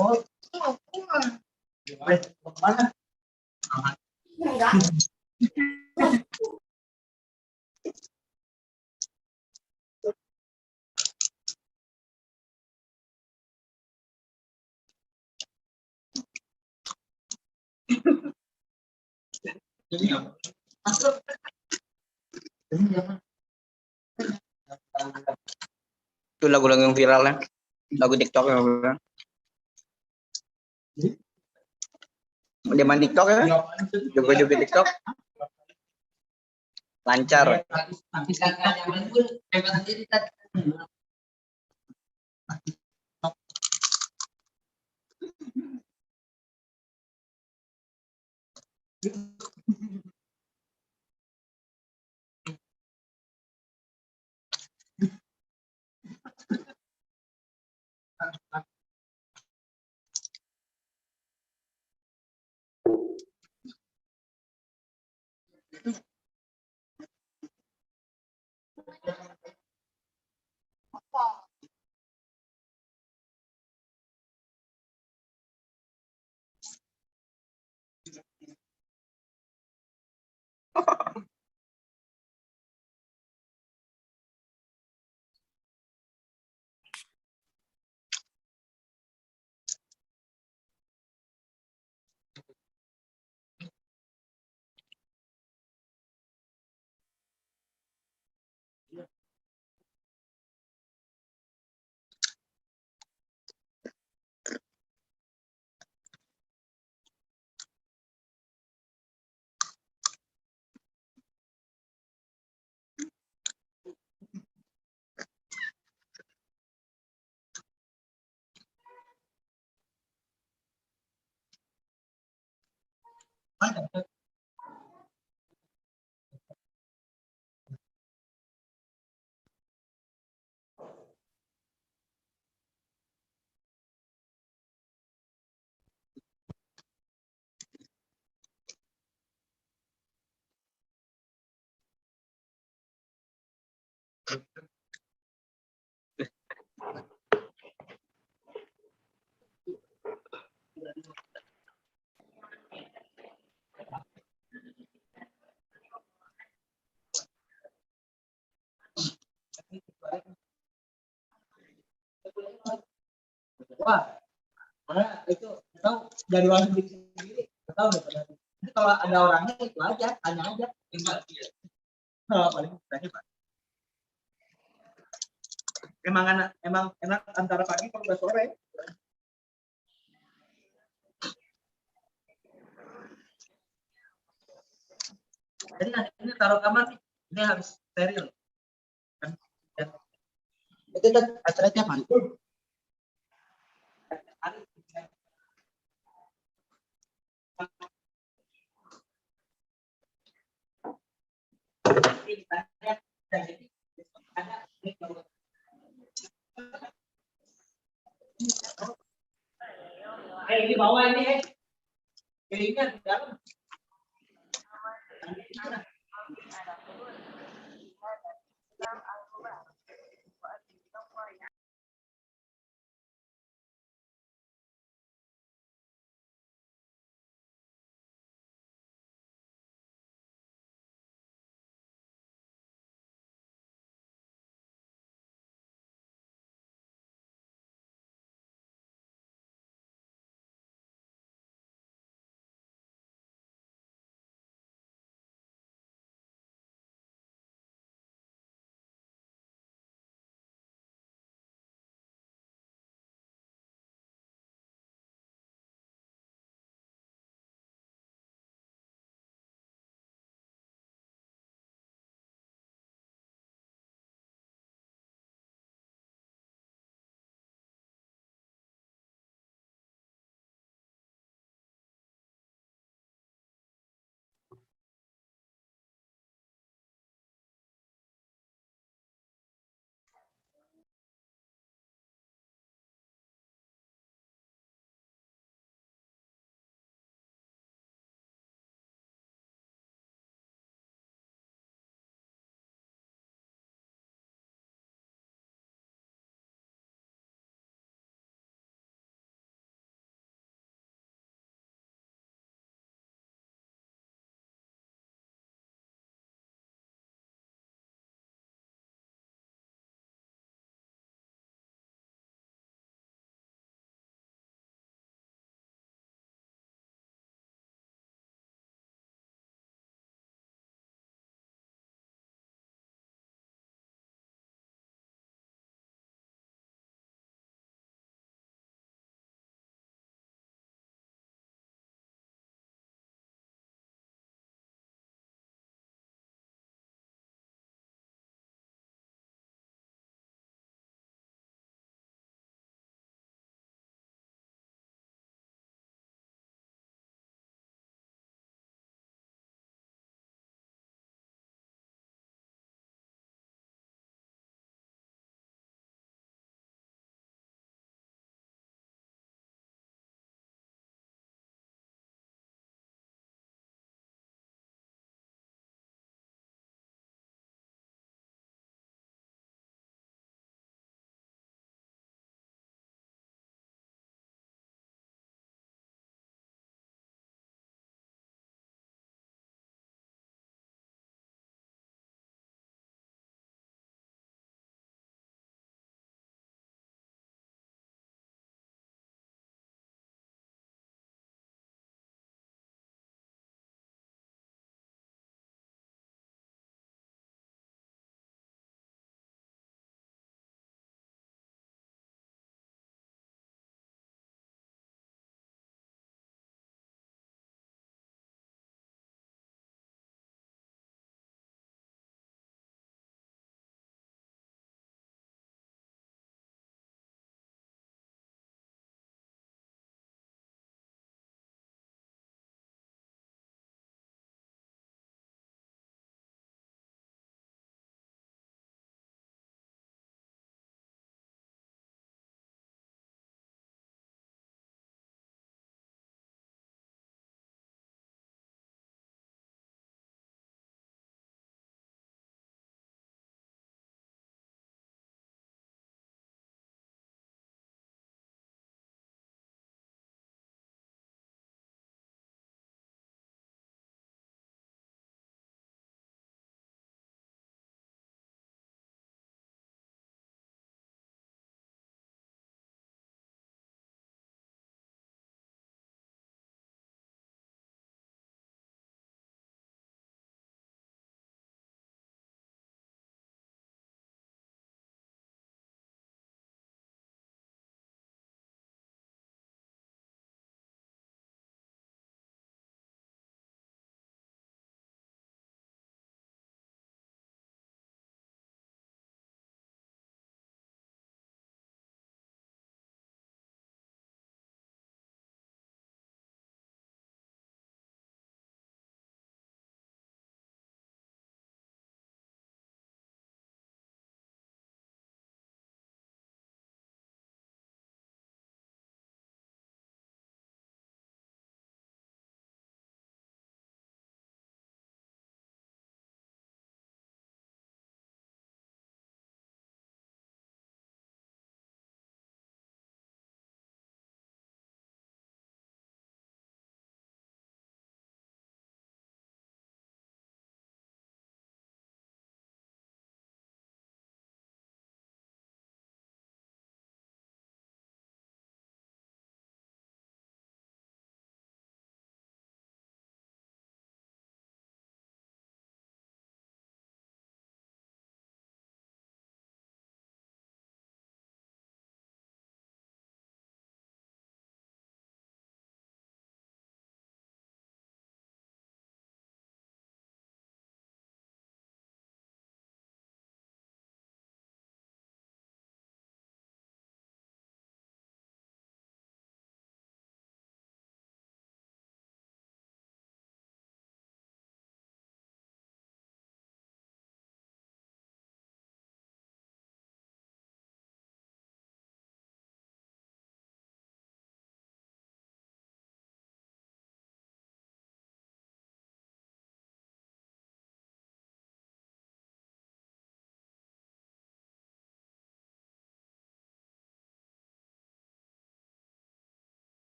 Oh, mana? Itu lagu-lagu yang viralnya, lagu TikTok yang viral. Dia main TikTok ya, joget-joget TikTok, lancar. Wah, itu tahu dari warung sendiri, tahu deh. Kalau ada orangnya itu aja, tanya aja. Paling Pak. Emang enak antara pagi kalau sore. Jadi ini taruh kamar nih, ini harus steril. Itu acaranya tiap hari. Ini bawah ini, piringnya di dalam.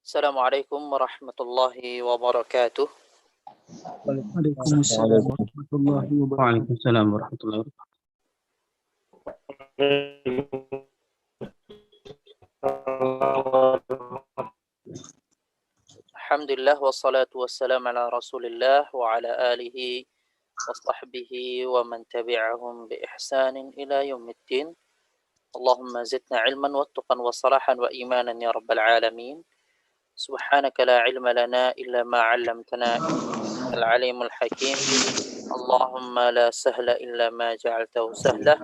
Assalamualaikum warahmatullahi wabarakatuh. Waalaikumsalam warahmatullahi wabarakatuh. Waalaikumsalam warahmatullahi wabarakatuh. Alhamdulillah wassalatu wassalamu ala Rasulillah wa ala alihi wa sahbihi wa man tabi'ahum bi ihsanin ila yaumiddin. Allahumma zidna ilman wa tuqan wa salahan wa imanan ya rabbal alamin. Subhanaka la ilma lana illa ma 'allamtana innakal alimul hakim. Allahumma la sahla illa ma ja'altahu sahla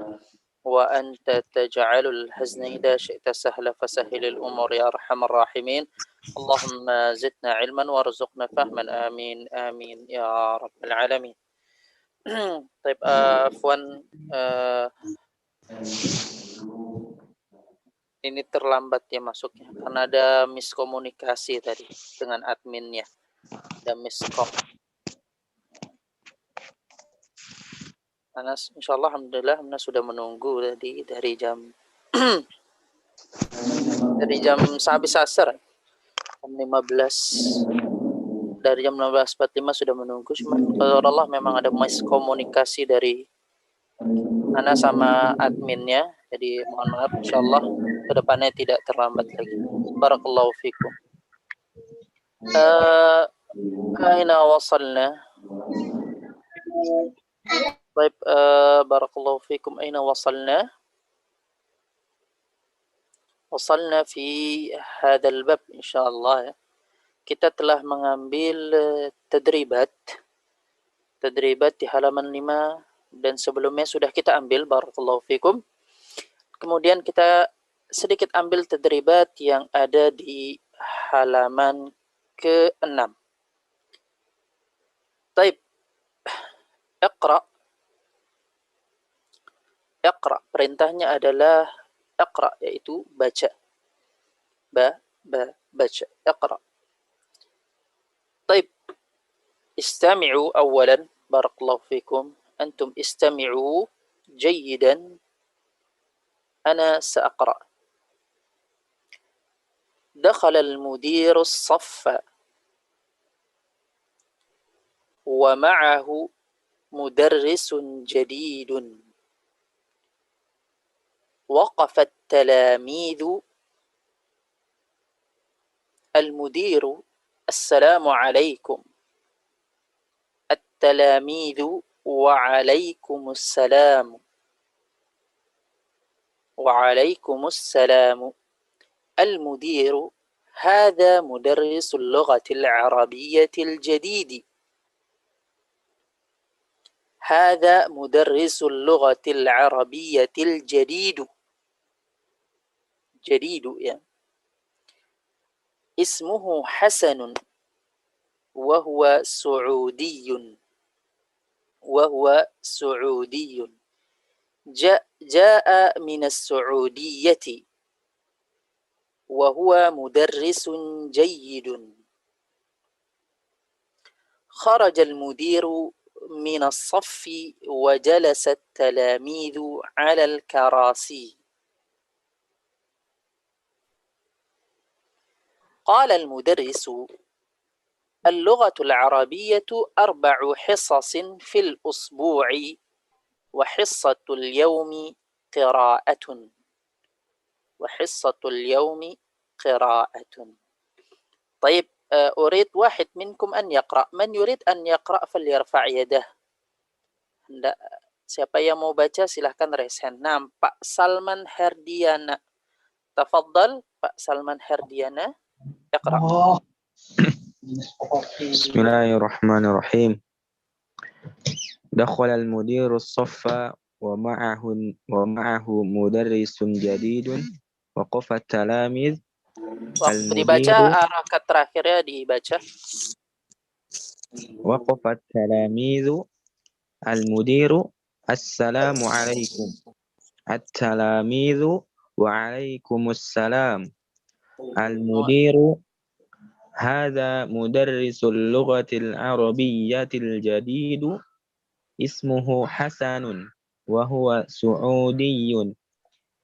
wa anta taj'alul hazna idza syi'ta sahla fasahhilil umur ya arhamar rahimin. Allahumma zidna ilman warzuqna fahman amin amin ya rabbal alamin. Baik, Afwan, ini terlambat ya masuknya karena ada miskomunikasi tadi dengan adminnya, ada miskom. Anas, insyaallah alhamdulillah Anas sudah menunggu tadi dari jam sehabis asar jam 15, dari jam 16.45 sudah menunggu. Cuma kalau Allah memang ada miskomunikasi dari Anas sama adminnya, jadi mohon maaf, insyaallah kedepannya tidak terlambat lagi. Barakallahu fikum. Aina wasalna? Baik, barakallahu fikum. Aina wasalna? Wasalna fi hadzal bab insyaallah. Kita telah mengambil tadribat di halaman 5 dan sebelumnya sudah kita ambil, barakallahu fikum. Kemudian kita sedikit ambil tadribat yang ada di halaman ke-6. Taib. Iqra. Perintahnya adalah iqra, yaitu baca. Baca. Iqra. Taib. Istami'u awalan, barakallahu fikum. Antum istami'u jayyidan. Ana sa'aqra. دخل المدير الصف ومعه مدرس جديد وقف التلاميذ المدير السلام عليكم التلاميذ وعليكم السلام المدير هذا مدرس اللغة العربية الجديد جديد يعني. اسمه حسن وهو سعودي جاء من السعودية وهو مدرس جيد. خرج المدير من الصف وجلس التلاميذ على الكراسي. قال المدرس: اللغة العربية 4 حصص في الأسبوع وحصة اليوم قراءة. طيب، أريد واحد منكم أن يقرأ. من يريد أن يقرأ فليرفع يده. Hendak siapa yang mau baca silahkan raise hand. Nah, Pak Salman Herdiana. Tafadhal Pak Salman Herdiana. Iqra. Bismillahirrahmanirrahim. Dakhala al-mudir as-saffa wa ma'ahu mudarrisun jadidun wa qafa at-talamiz. Waktu dibaca harakat terakhirnya dibaca. Wa qafa at-talamiz al-mudiru assalamu alaikum. At-talamiz wa alaikumussalam. Al-mudiru هذا مدرس اللغة العربية الجديد اسمه حسن وهو سعودي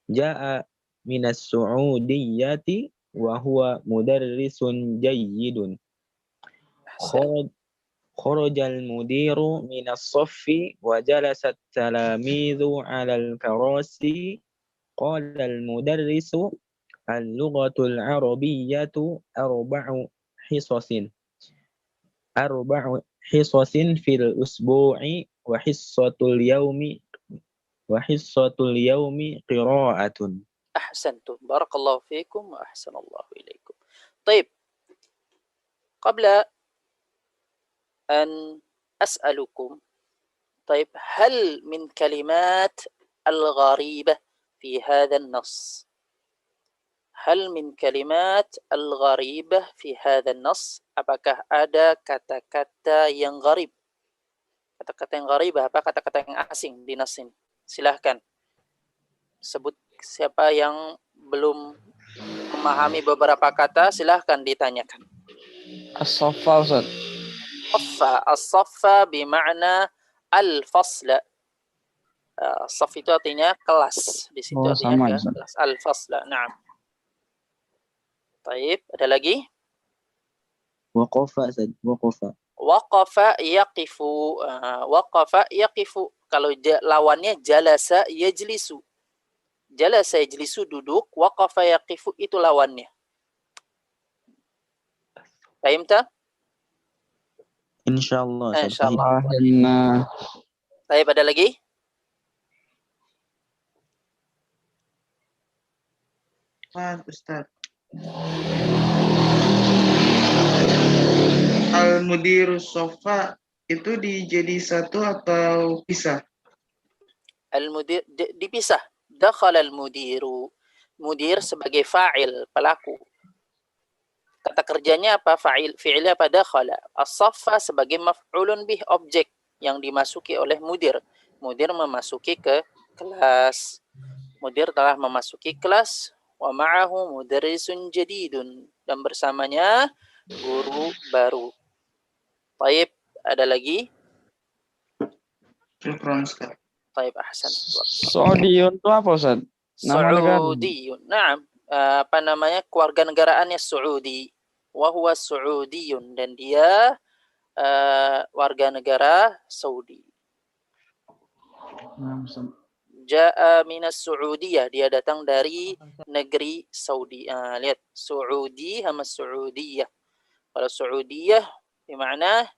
جاء من السعودية وهو مدرس جيد. أحسن. خرج المدير من الصف وجلس التلاميذ على الكراسي. قال المدرس: اللغة العربية حصص أربع حصص في الأسبوع وحصة اليوم قراءة. أحسنتم، بارك الله فيكم وأحسن الله إليكم. طيب، قبل أن أسألكم، طيب هل من كلمات الغريبة في هذا النص؟ هل من كلمات الغريبة في هذا النص؟ Apakah ada kata-kata yang gharib? Kata-kata yang gharibah, apa kata-kata yang asing di nas ini? Silahkan sebut. Siapa yang belum memahami beberapa kata, silahkan ditanyakan. As-Saffa, Ustaz. As-Saffa bima'na al-fasla. Saf itu artinya kelas. Di situ Oh, artinya sama, kelas. Al-fasla. Naam. Taib, ada lagi? Waqafa, Ustaz. Waqafa yaqifu. Waqafa yaqifu. Kalau lawannya jalasa yajlisu. Jalasa yajlisu duduk, waqafa yaqifu itu lawannya. Fahimta? Insyaallah. Insyaallah. Fahimna. Taib, ada lagi? Ustaz. Al-Mudirus Sofa itu jadi satu atau pisah? Al-mudir dipisah. Dakhala al-mudiru. Mudir sebagai fa'il, pelaku. Kata kerjanya apa? Fi'ilnya apa? Dakhala. As-saffa sebagai maf'ulun bih, objek yang dimasuki oleh mudir. Mudir memasuki ke kelas. Mudir telah memasuki kelas. Wa ma'ahu mudarrisun jadidun. Dan bersamanya guru baru. Taib, ada lagi? Syukran, Ustaz. Taib, ahsan. Saudiyun itu apa, Ustaz? Nama negara. Saudiyun. Naam. Apa namanya? Keluarga negaraannya Saudi. Wa huwa Saudiyun. Dan dia warga negara Saudi. Ja'a minas Saudiyah. Dia datang dari negeri Saudi. Lihat. Saudi sama Saudiyah. Kalau Saudiyah bermakna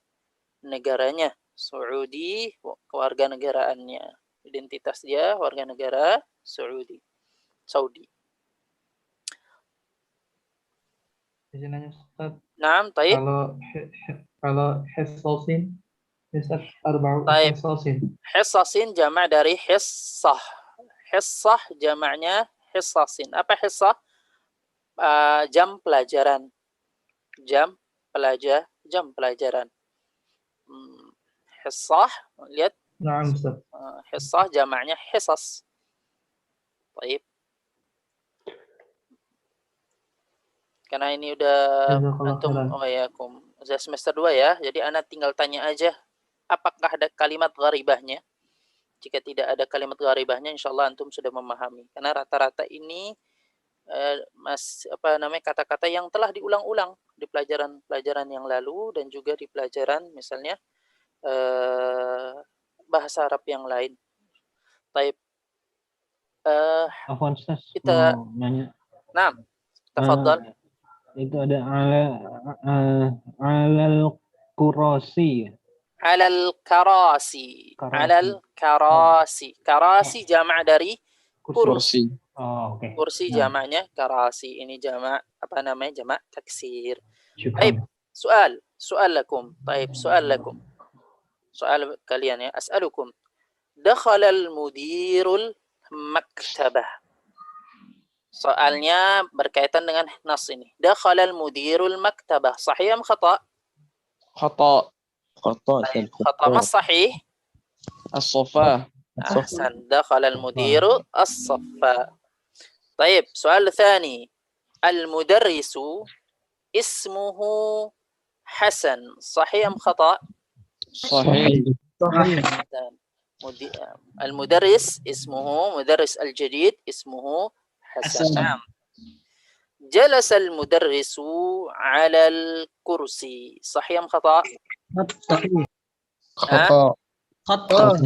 negaranya. Saudi, keluarga negaraannya. Identitas dia warga negara Saudi. Nanya Ustaz, Naam, taib. kalau hisasin, Ustaz arba'u Taib. hisasin. Hisasin jama' dari hissah. Hissah jamaknya hissasin. Apa hissah? Jam pelajaran. Jam pelajaran. Hissah, lihat. Naam, Ustaz. Hissah jamaknya hissas. Taib. Karena ini udah antum udah semester 2 ya. Jadi anak tinggal tanya aja apakah ada kalimat gharibahnya. Jika tidak ada kalimat gharibahnya, insyaallah antum sudah memahami. Karena rata-rata ini kata-kata yang telah diulang-ulang di pelajaran-pelajaran yang lalu dan juga di pelajaran misalnya bahasa Arab yang lain. Taib. Afwan, Ustaz. Kita mau nanya. Naam. Tafadhal. Itu ada alal kurasi. Alal karasi. Karasi jama' dari kursi. Oh, oke. Kursi jamaknya karasi. Ini jamak jamak taksir. Syukran. Baik, soal lakum. Baik, soal lakum. Soal kalian ya. As'alukum. Dakhala al-mudirul maktabah. Soalnya berkaitan dengan nas ini. Dakhala al-mudirul maktabah. Sahih am khata'? Khata. Khata ma sahih? As-Saffa. أحسن. دخل المدير الصف. طيب، سؤال ثاني. المدرس اسمه حسن. صحيح أم خطأ؟ Sahih. المدرس اسمه مدرس الجديد اسمه حسن. نعم. جلس المدرس على الكرسي صحيح أم خطأ؟ صحيح. خطأ. خطأ.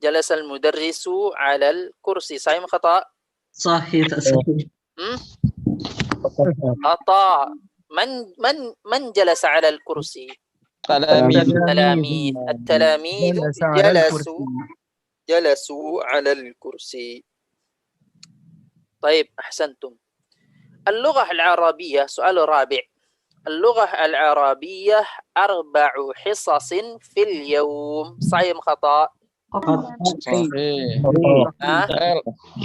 جلس المدرس على الكرسي صحيح أم خطأ؟ صحيح. صحيح. خطأ. من جلس على الكرسي؟ التلاميذ جلسوا على الكرسي. طيب أحسنتم. اللغة العربية سؤال رابع. اللغة العربية 4 حصص في اليوم صحيح أم خطأ؟ صحيح.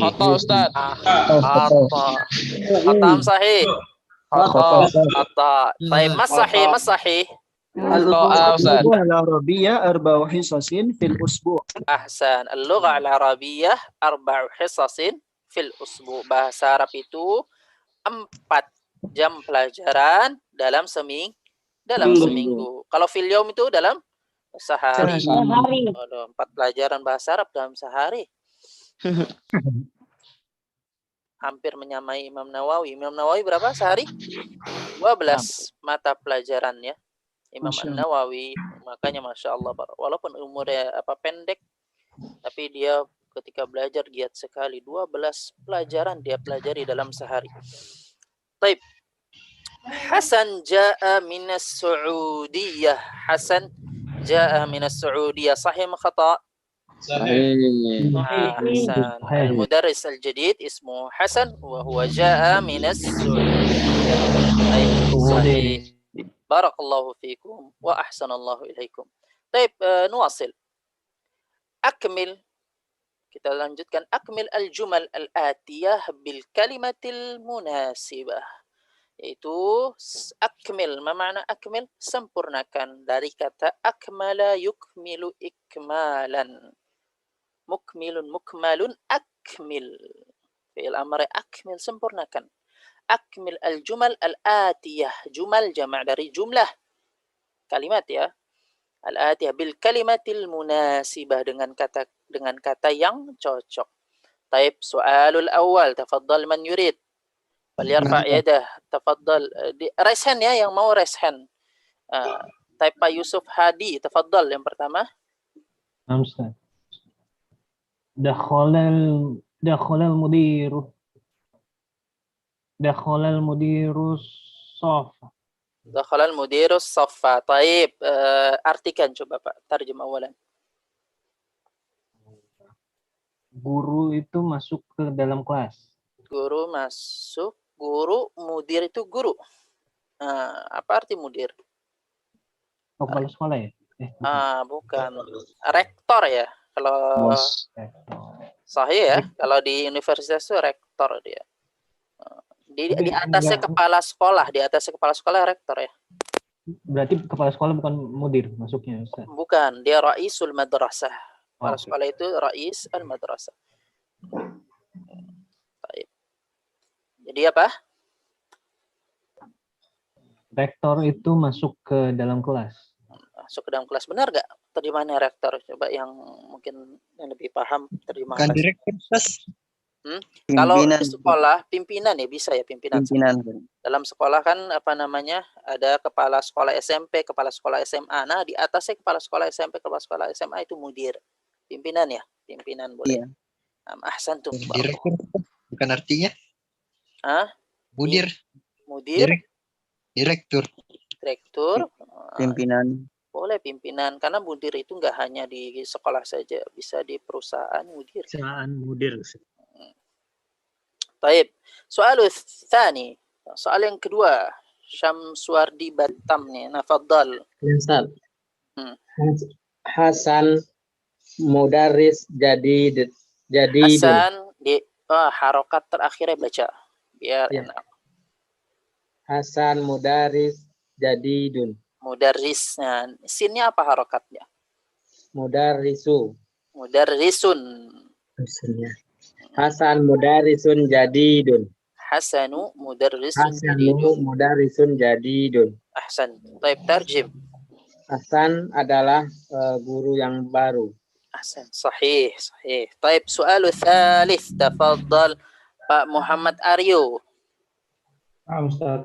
خطأ أستاذ. خطأ أم صحيح؟ خطأ. طيب ما الصحيح؟ ما الصحيح؟ اللغة العربية 4 حصص في الأسبوع. أحسن. اللغة العربية 4 حصص في الأسبوع. Bahasa Arab itu 4 jam pelajaran dalam seminggu. Kalau fil yaum itu dalam sehari. 4 pelajaran bahasa Arab dalam sehari. Hampir menyamai Imam Nawawi. Imam Nawawi berapa sehari? 12 mata pelajaran ya. Imam Nawawi, makanya Masya Allah, walaupun umurnya pendek, tapi dia ketika belajar giat sekali. 12 pelajaran dia pelajari dalam sehari. Taib. Hasan ja'a minas Saudiyah. Hasan ja'a minas Saudiyah. Sahih am khata'? صحيح. Hasan. Al-mudarris al-jadid ismu Hasan wa huwa ja'a minas Saudiyah. Sahih. بارك الله فيكم وأحسن الله إليكم. طيب نواصل. kita lanjutkan. أكمل الجمل الآتية بالكلمة المناسبة. Yaitu أكمل. ما معنى أكمل? Sempurnakan. Dari kata أكمل يكمل إكمالا. مكمل مكمل أكمل. Fi'il amr أكمل sempurnakan. Akmil al-jumal al-atiyah. Jumal jama' dari jumlah kalimat ya. Al-atiyah bil kalimatil munasibah, dengan kata yang cocok. Taib soalul awal. Tafaddal man yurid. Falyarfa' yadah. Tafaddal. Raise hand ya, yang mau raise hand. Taib Pak Yusuf Hadi. Tafaddal yang pertama. Ustaz. Dakhalal mudiru. Dakhalal mudiru saffa. Dakhalal mudiru saffa. Taib. Artikan coba Pak. Tarjum awalan. Guru itu masuk ke dalam kelas. Guru masuk. Guru. Mudir itu guru. Apa arti mudir? Kepala sekolah ya? Bukan. Rektor ya. Kalau sahih ya. Kalau di universitas itu rektor dia. Di atasnya kepala sekolah. Di atasnya kepala sekolah rektor ya. Berarti kepala sekolah bukan mudir masuknya Ustaz? Bukan. Dia raisul madrasah. Kepala sekolah itu rais al-madrasah. Jadi apa? Rektor itu masuk ke dalam kelas. Masuk ke dalam kelas. Benar nggak terjemahannya rektor? Coba yang mungkin yang lebih paham terjemahan. Bukan direktur, Mas. Kalau di sekolah pimpinan ya bisa ya, pimpinan. Pimpinan. Dalam sekolah kan ada kepala sekolah SMP, kepala sekolah SMA. Nah, di atasnya kepala sekolah SMP, kepala sekolah SMA itu mudir. Pimpinan ya, pimpinan boleh. Iya. Ahsantum. Direktur bukan artinya? Mudir. Direktur. Pimpinan. Boleh pimpinan, karena mudir itu nggak hanya di sekolah saja, bisa di perusahaan mudir. Perusahaan mudir. Taib. Soal tsani. Soal yang kedua. Syamsuardi Batam nih. Nafaddal. Hasan mudaris jadi Hasan di harokat terakhirnya baca. Biar enak. Hasan mudaris jadidun. Mudarrisnya. Sinnya apa harokatnya? Mudarisun. Hasan mudarisun jadidun. Hasanu mudarrisun jadidun. Ahsan. Taib tarjim. Hasan adalah guru yang baru. Ahsan. Sahih. Taib soal tsalits. Tafaddal Pak Muhammad Aryo. نعم أستاذ.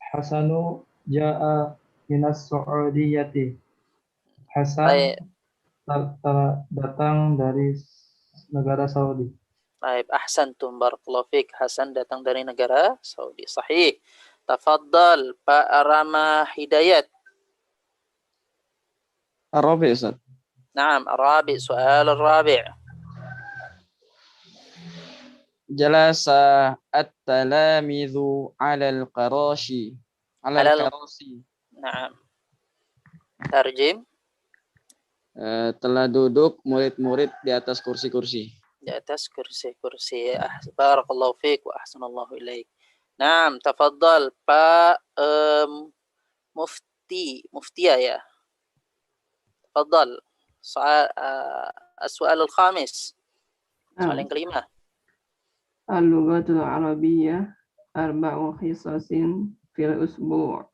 حسن جاء من السعودية. Hasan Baik, datang dari negara Saudi. baik. Ahsantum, barakallahu fiik. Hasan datang dari negara Saudi. Sahih. Tafaddal Pak Rama Hidayat. الرابع أستاذ. نعم الرابع. سؤال الرابع. جلس التلاميذ على الكراسي نعم. Tarjim. Telah duduk murid-murid di atas kursi-kursi. Di atas kursi-kursi. Barakallahu fiik wa ahsanallahu ilaik. Naam, tafaddal Pak Muftiya ya. Tafaddal. السؤال الخامس. السؤال yang kelima. اللغة العربية 4 حصص في الأسبوع.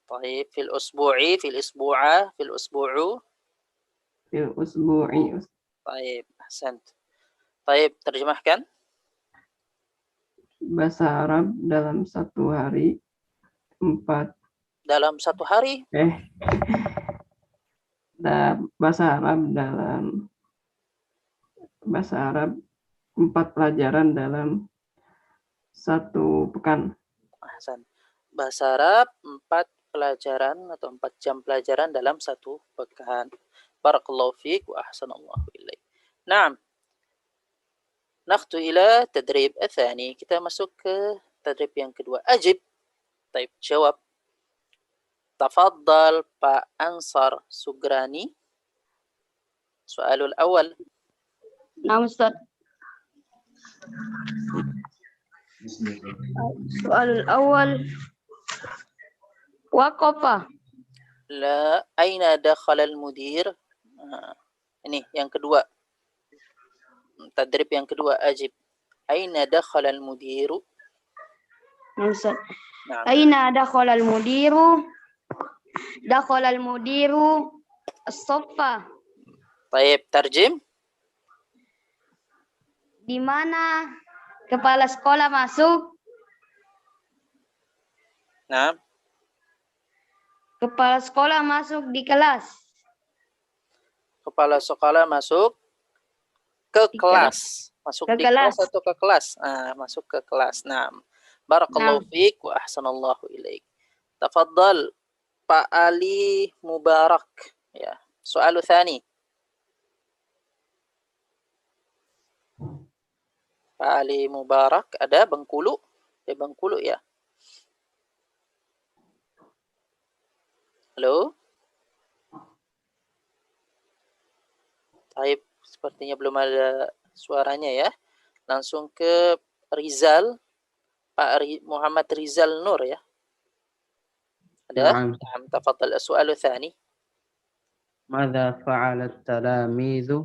طيب في الأسبوع في الأسبوع في الأسبوع في الأسبوع. طيب أحسنت. طيب terjemahkan. Bahasa Arab dalam 1 hari 4. Dalam 1 hari? Bahasa Arab 4 pelajaran dalam 1 pekan. Ahsan. Bahasa Arab 4 pelajaran atau 4 jam pelajaran dalam 1 pekan. Barakallahu fiik wa ahsanallahu ilaik. Naam. Nakhtu ila tadrib athani. Kita masuk ke tadrib yang kedua. Ajib. Taib, jawab. Tafaddal Pak Ansar Sugrani. Soalul awal. نعم أستاذ. السؤال الأول وقف. لا. أين دخل المدير؟ Ini yang kedua. Tadrib yang kedua. Ajib. Aina dakhala al-mudiru? Ustaz. Aina dakhala al-mudiru? Dakhala al-mudiru as-saffa. Baik, tarjim. Di mana kepala sekolah masuk? Nah. Kepala sekolah masuk di kelas. Kepala sekolah masuk ke kelas. Masuk di kelas atau ke kelas? Masuk ke kelas. Nah. Barakallahu fiik wa ahsanallahu ilaik. Tafaddal Pak Ali Mubarak. Ya. Soal tsani. Pak Ali Mubarak ada Bengkulu? Di Bengkulu ya. Halo? Taib, sepertinya belum ada suaranya ya. Langsung ke Rizal, Pak Muhammad Rizal Nur ya. Ada? Naam, tafadhal as-su'al tsani. ماذا فعل التلاميذ؟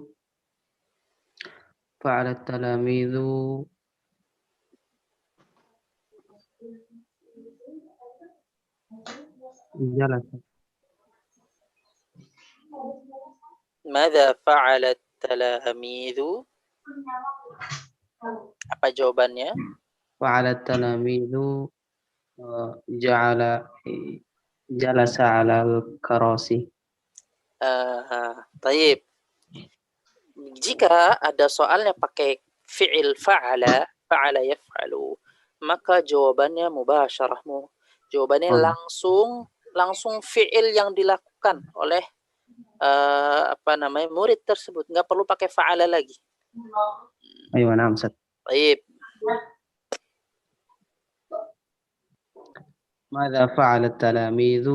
فعل التلاميذ جلس. ماذا فعل التلاميذ؟ Apa jawabannya? فعل التلاميذ جلس على الكراسي. Taib. Jika ada soalnya pakai fi'il fa'ala yaf'alu, maka jawabannya mubasyarah. Jawabannya langsung fi'il yang dilakukan oleh murid tersebut, nggak perlu pakai fa'ala lagi. Ayo, naam Ustaz. Baik. ماذا فعل التلاميذ؟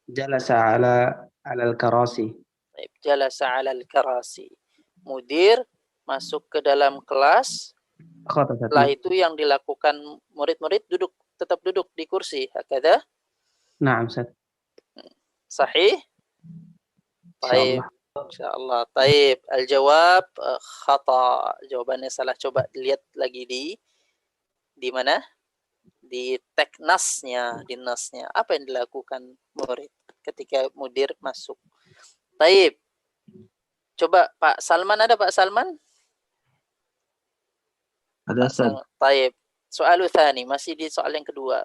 جلس على الكراسي. جلس على الكراسي. Mudir masuk ke dalam kelas. Setelah itu yang dilakukan murid-murid tetap duduk di kursi. Hakadha? Naam Ustaz. Sahih? Baik. Insyaallah. Taib. Al-jawab khata. Jawabannya salah. Coba lihat lagi di mana? Di teks nasnya, di nasnya. Apa yang dilakukan murid ketika mudir masuk? Taib. Coba Pak Salman, ada Pak Salman? Ada Ustaz. Taib. Soal tsani, masih di soal yang kedua.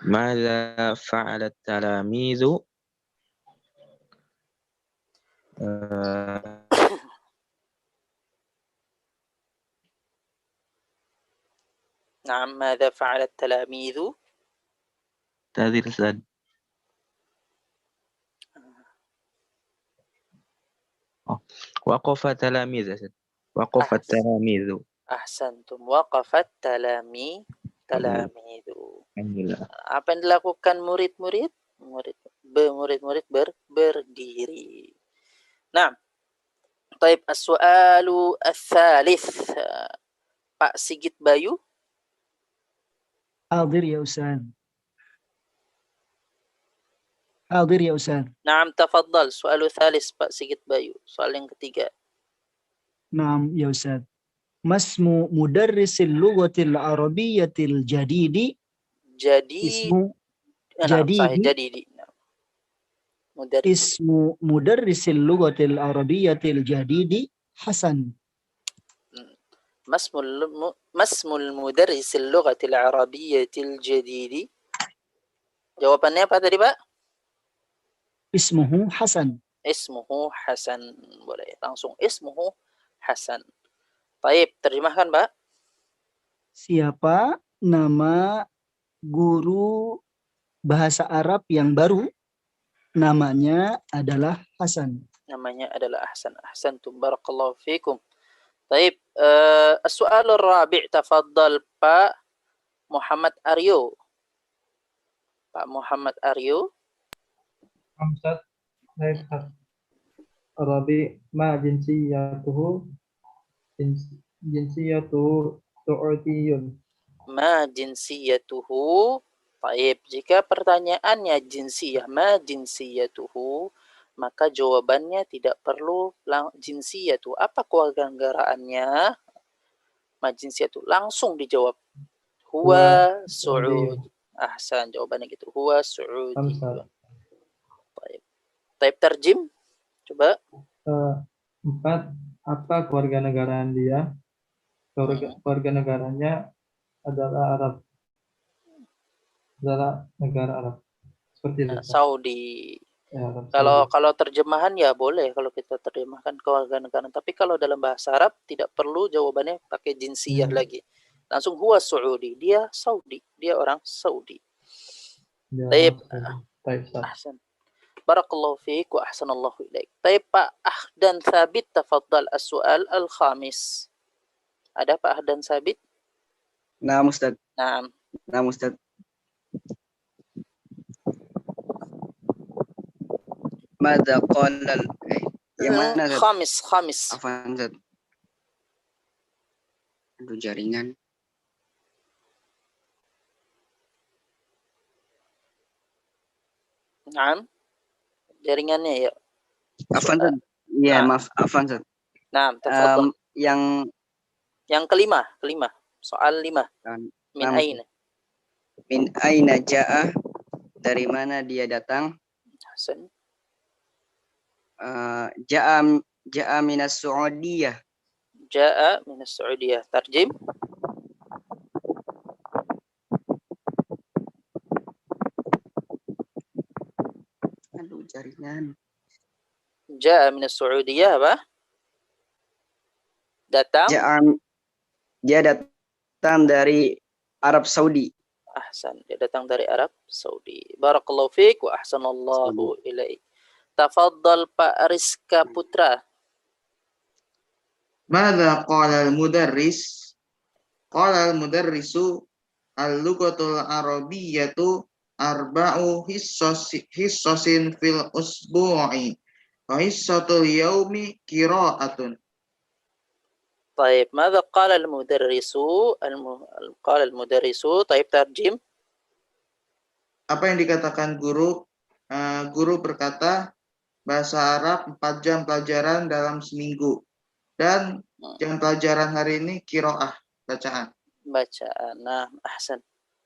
ماذا فعل التلاميذ نعم، ماذا فعل التلاميذ؟ Tadi Ustaz. وقف التلاميذ يا أستاذ. وقف التلاميذ. Ahsantum. Waqafat talamidu. Alhamdulillah. Apa yang dilakukan murid-murid? Murid-murid berdiri. Nah, taib as-su'alu ats-tsalits. Pak Sigit Bayu. Hadir ya Ustaz. Hadir ya Ustaz. Naam, tafaddal. Soalu tsalits Pak Sigit Bayu. Soal yang ketiga. Naam ya Ustaz. Masmu mudarrisil lughatil arabiyyatil jadidi. Ismu Jadidi. Ismu mudarrisil lughatil arabiyyatil jadidi Hasan. Masmul mudarrisil lughatil arabiyyatil jadidi. Jawabannya apa tadi, Pak? Ismuhu Hasan. Ismuhu Hasan. Boleh langsung ismuhu Hasan. Baik, terjemahkan, Pak. Siapa nama guru bahasa Arab yang baru? Namanya adalah Hasan. Namanya adalah Hasan. Ahsantum, barakallahu fikum. Baik, as-su'al ar-rabi' tafaddal Pak Muhammad Aryo. Pak Muhammad Aryo. Ustaz, baik Ustaz. Rabi ma jinsiyatuhu jinsiyatuhu Su'udiyun. Ma jinsiyatuhu. Baik, jika pertanyaannya jinsiyah, ma jinsiyatuhu, maka jawabannya tidak perlu jinsiyatu. Apa kewarganegaraannya? Ma jinsiyatu. Langsung dijawab. Huwa Su'udi. Ahsan, jawabannya gitu. Huwa Su'udi. Baik. Type terjem. Coba. 4. Apa kewarganegaraan dia? Kewarganegaranya adalah Arab. Adalah negara Arab. Seperti itu. Saudi. Ya, Kalau terjemahan ya boleh kalau kita terjemahkan kewarganegaraan. Tapi kalau dalam bahasa Arab tidak perlu jawabannya pakai jinsiyah lagi. Langsung huwa Saudi. Dia Saudi. Dia orang Saudi. Taib. Ahsan. Barakallahu fiik wa ahsanallahu ilaik. Taib Pak Ahdan Thabit, tafaddal as-su'al al-khamis. Ada Pak Ahdan Thabit? Naam Ustaz. Naam. Naam Ustaz. Mada qala yang mana? Khamis. Afwan Ustaz. Aduh, jaringan. Naam. Jaringannya ya. Afwan Ustaz. Iya, maaf Afwan Ustaz. Naam, tafadhal. Yang kelima. Soal 5. Min aina? Min aina ja'a? Dari mana dia datang? Hasan. Ja'a minas Su'udiyah. Ja'a minas Su'udiyah. Tarjim. Aduh, jaringan. Ja'a minas Su'udiyah apa? Datang? Dia datang dari Arab Saudi. Ahsan, dia datang dari Arab Saudi. Barakallahu fiik wa ahsanallahu ilaik. Tafaddal Pak Rizka Putra. Madza qala al-mudarris? Qala al-mudarrisu al-lughatul arabiyyatu arba'u hissasin fil usbu'i wa hissatul yaumi qira'atun. طيب ماذا قال المدرس؟ قال المدرس. طيب ترجم. Apa yang dikatakan guru? Guru berkata, bahasa Arab 4 jam pelajaran dalam seminggu. Dan jam pelajaran hari ini qiraah, bacaan. Bacaan. Nah, ahsan.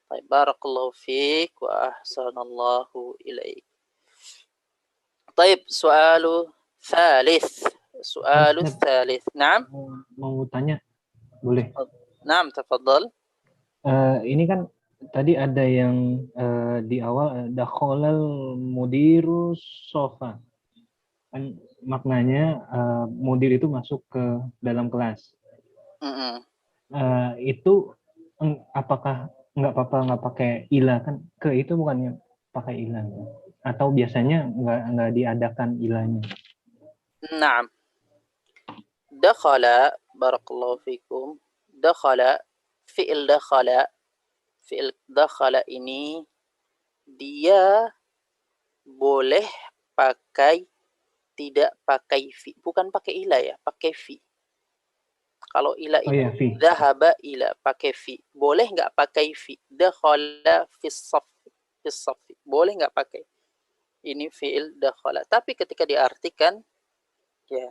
طيب بارك الله فيك وأحسن الله إليك. طيب سؤال ثالث. سؤال الثالث. نعم. Mau tanya, boleh? نعم تفضل. Ini kan tadi ada yang di awal dakhalal mudiru sofa. Kan maknanya mudir itu masuk ke dalam kelas. Itu apakah nggak apa-apa nggak pakai ilah kan? Ke itu bukannya pakai ilah atau biasanya nggak diadakan ilahnya? نعم. دخل بارك الله فيكم. دخل fi'il dakhala ini dia boleh pakai tidak pakai fi, bukan pakai ila ya, pakai fi. Kalau ila itu dhahaba ila pakai fi, boleh nggak pakai fi? Dakhala fis saf, boleh nggak pakai? Ini fi'il dakhala. Tapi ketika diartikan ya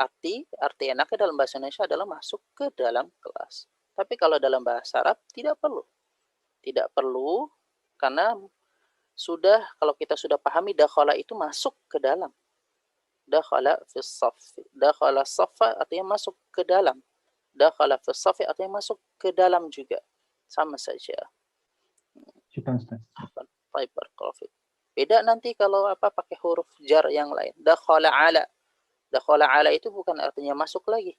arti enaknya dalam bahasa Indonesia adalah masuk ke dalam kelas. Tapi kalau dalam bahasa Arab tidak perlu. Tidak perlu karena sudah kalau kita sudah pahami dakhala itu masuk ke dalam. Dakhala fis saffi. Dakhala saffa artinya masuk ke dalam. Dakhala fis saffi artinya masuk ke dalam juga. Sama saja. Baik, barakallahu. Beda nanti kalau pakai huruf jar yang lain. Dakhala ala. Dakhala ala itu bukan artinya masuk lagi.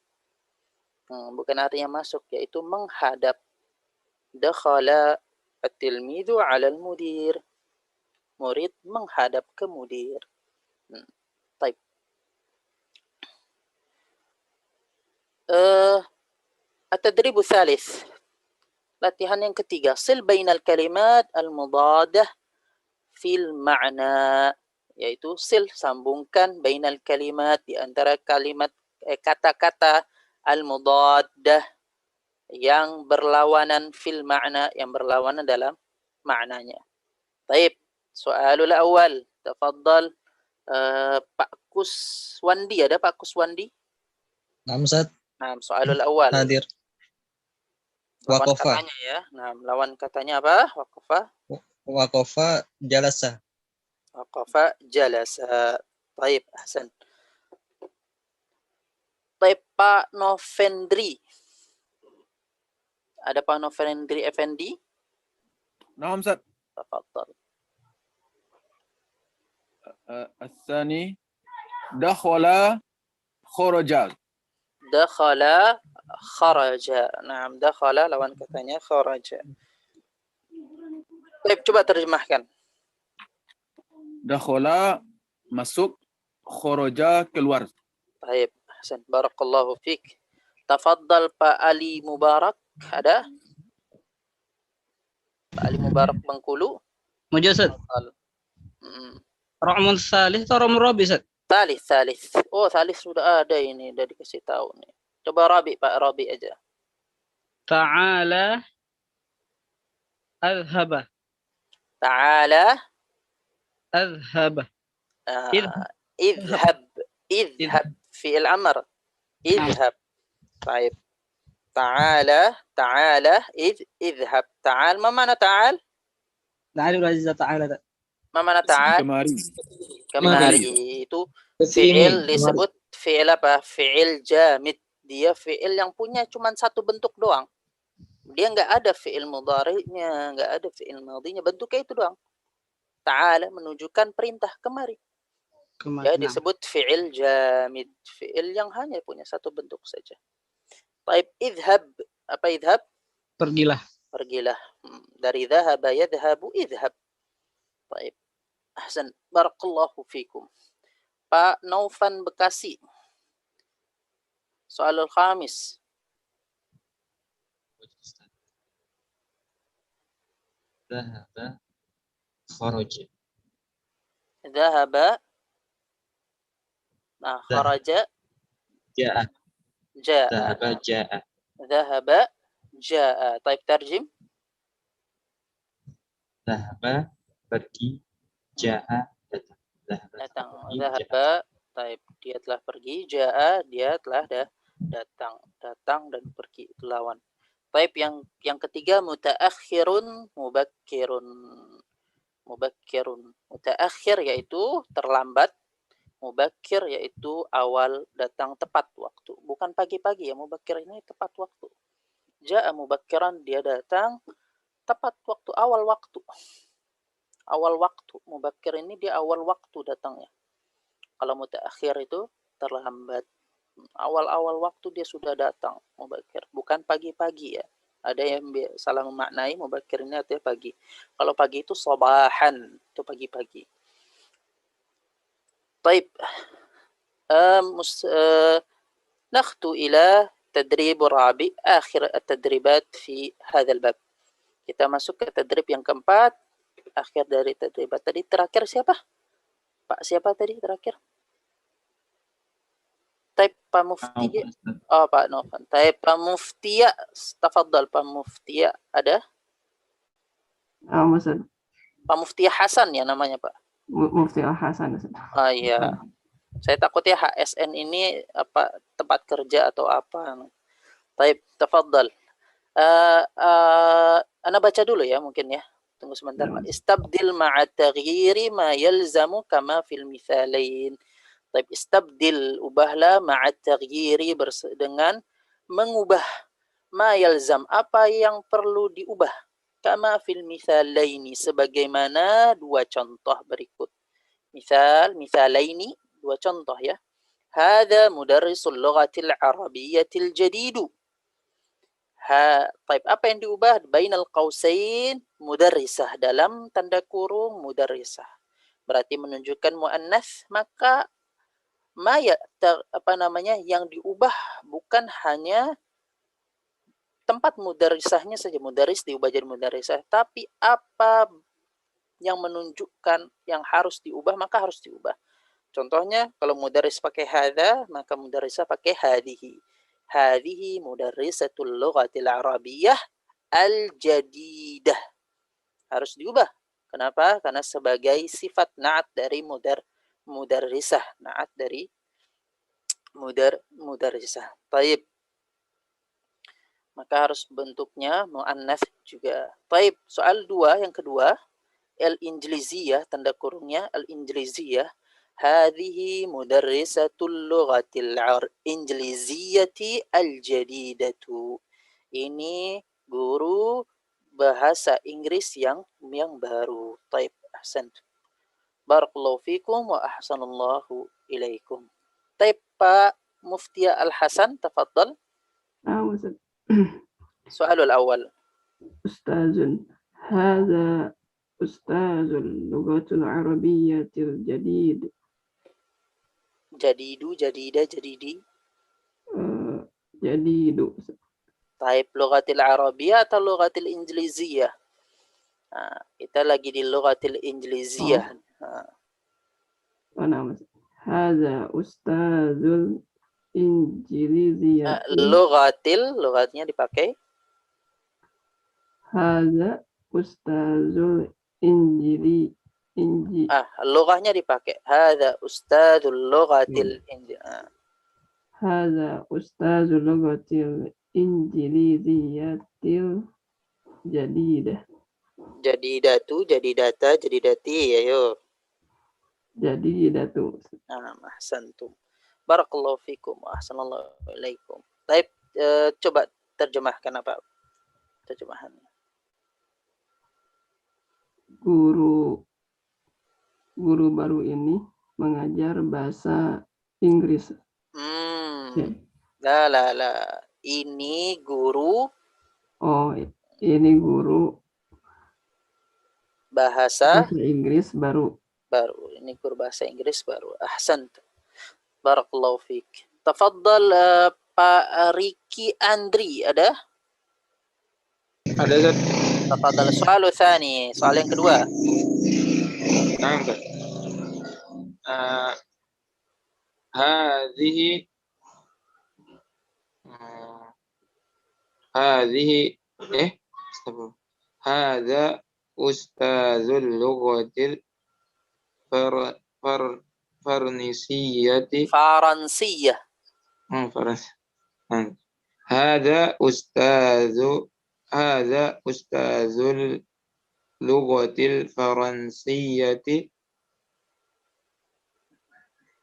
Bukan artinya masuk, yaitu menghadap. Dakhala at-tilmidhu 'ala al-mudir. Murid menghadap ke mudir. Baik. At-tadrib tsalits. Latihan yang ketiga, sil bainal kalimat al-mudadah fil ma'na, yaitu sil sambungkan bainal kalimat di antara kalimat kata-kata al-mudaddah yang berlawanan fil ma'na, yang berlawanan dalam maknanya. Baik, soalul awal, tafadhal Pak Kuswandi, ada Pak Kuswandi? Naam, Ustaz. Nah, soalul awal. Hadir. Lawan Waqafa. katanya ya. Nah, lawan katanya apa? Waqafa. Waqafa jalasa. Waqafa jalasa. Baik, ahsan. Baik, Pak Novendri. Ada Pak Novendri Effendi? نعم Ustaz. Tafadhal. الثاني دخل خرج. Dakhala kharaja. Nah, dakhala lawan katanya kharaja. Baik, coba terjemahkan. Dakhala masuk, kharaja keluar. Baik, ahsan. Barakallahu fik. Tafadhal Pak Ali Mubarak. Ada? Pak Ali Mubarak Bengkulu. Mujasad. Ra'mun salih atau ra'mun rabi, Ustaz? Thalith. Oh, thalith sudah ada ini, udah dikasih tahu nih. Coba Rabi, Pak Rabi aja. Ta'ala azhaba. Ta'ala azhaba. Idhab. Fi'il amr. Idhab. Baik. Ta'ala idhab. Ta'al, ma mana ta'al? Ta'ala Aziza ta'ala. Ma mana ta'al? Kemari. Itu fi'il disebut fi'il apa? Fi'il jamid. Dia fi'il yang punya cuma satu bentuk doang. Dia nggak ada fi'il mudhari'nya, nggak ada fi'il madhinya. Bentuknya itu doang. Ta'ala menunjukkan perintah kemari. Ya, disebut fi'il jamid. Fi'il yang hanya punya satu bentuk saja. Baik, idhab. Apa idhab? Pergilah. Dari dhahaba yadhabu idhab. Baik. Ahsan. Barakallahu fikum. Pak Naufan Bekasi. Soalul khamis. Dhahaba kharaja. Dhahaba. Nah, kharaja. Ja'a. Dhahaba ja'a. Dhahaba ja'a. Taib tarjim. Dhahaba pergi. Ja'a datang. Dhahaba. Taib dia telah pergi. Ja'a dia telah datang dan pergi, itu lawan. Taib yang ketiga mutaakhirun mubakkirun. Mubakkirun. Mutaakhir yaitu terlambat, mubakkir yaitu awal datang tepat waktu. Bukan pagi-pagi ya, mubakkir ini tepat waktu. Ja'a mubakkiran, dia datang tepat waktu, awal waktu. Awal waktu. Mubakkir ini dia awal waktu datangnya. Kalau mutaakhir itu terlambat. Awal-awal waktu dia sudah datang, mubakkir. Bukan pagi-pagi ya. Ada yang salah memaknai mubakkir ini artinya pagi. Kalau pagi itu sabahan, itu pagi-pagi. Baik. Nakhtu ila tadrib rabi, akhir at-tadribat fi hadzal bab. Kita masuk ke tadrib yang keempat, akhir dari tadribat. Tadi terakhir siapa? Pak siapa tadi terakhir? Taib Pak Mufti. Oh, Pak Novan. Taib Pak Mufti. Tafadhal Pak Mufti. Ada? Ustaz. Pak Mufti Hasan ya namanya, Pak. Mufti Hasan. Ustaz. Oh iya. Saya takutnya HSN ini apa tempat kerja atau apa. Taib, tafadhal. Ana baca dulu ya mungkin ya. Tunggu sebentar, Pak. Istabdil ma'a taghyiri ma yalzamu kama fil mithalain. Taib istabdil, ubahlah ma'at taghyiri dengan mengubah ma yalzam, apa yang perlu diubah, kama fil mithalaini, sebagaimana dua contoh berikut. Mithalaini, dua contoh ya. Hadza mudarrisul lughatil arabiyyatil jadidu. Taib apa yang diubah? Bainal qausain mudarrisah, dalam tanda kurung mudarrisah. Berarti menunjukkan muannats, maka yang diubah bukan hanya tempat mudarisahnya saja, mudaris diubah jadi mudarisah, tapi apa yang menunjukkan yang harus diubah maka harus diubah. Contohnya kalau mudaris pakai hadza, maka mudarisah pakai hadhihi. Hadhihi mudarrisatul lughatil arabiyyah al-jadidah. Harus diubah. Kenapa? Karena sebagai sifat na'at dari mudarrisah, naat dari mudarrisah. Taib. Maka harus bentuknya muannats juga. Taib. Soal 2 yang kedua, al-injliziyah, tanda kurungnya al-injliziyah. Hadhihi mudarrisatul lughatil injliziyyati al-jadidatu. Ini guru bahasa Inggris yang baru. Taib. Ahsan. Barakallahu fikum wa ahsanallahu ilaikum. Taib Pak Mufti Al-Hasan, tafadhal. Soalul awal. Ustazun, hadza ustazul lughatul arabiyyatil jadid. Jadidu, jadida, jadidi. Jadidu. Taib lughatil arabiyyah atau lughatil injliziyah? Nah, kita lagi di lughatil injliziyah. Mana mas? Hadza ustazul injiliziyah. Lughatnya dipakai. Hadza ustazul lughahnya dipakai. Hadza ustazul lughatil Hadza ustazul lughatil injiliziyatil jadidah. Jadidatu, jadidata, jadidati, ayo. Jadidatu. Ahsantum. Barakallahu fikum wa ahsanallahu ilaikum. Baik, coba terjemahkan apa terjemahannya. Guru baru ini mengajar bahasa Inggris. La. Ini guru. Oh, ini guru bahasa Inggris baru. Ini guru bahasa Inggris baru. Ahsant. Barakallahu fiik. Tafadhal Pak Riki Andri, ada? Ada, Ustaz. Tafadhal soal tsani, soal yang kedua. Nah, Ustaz. Hadza ustazul lughatil Faransiyah. Hada ustazul lughatil faransiyyati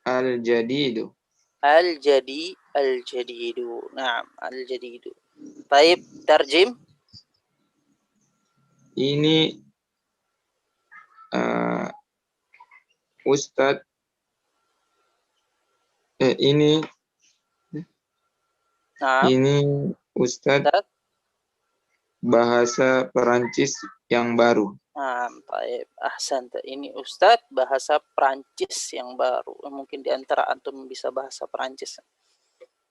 al-jadidu. Al-jadidu. Naam, al-jadidu. Baik, tarjim. Ini Ustadz ini Ustadz bahasa Perancis yang baru. Baik, ahsan. Ini Ustadz bahasa Perancis yang baru. Mungkin di antara antum bisa bahasa Perancis.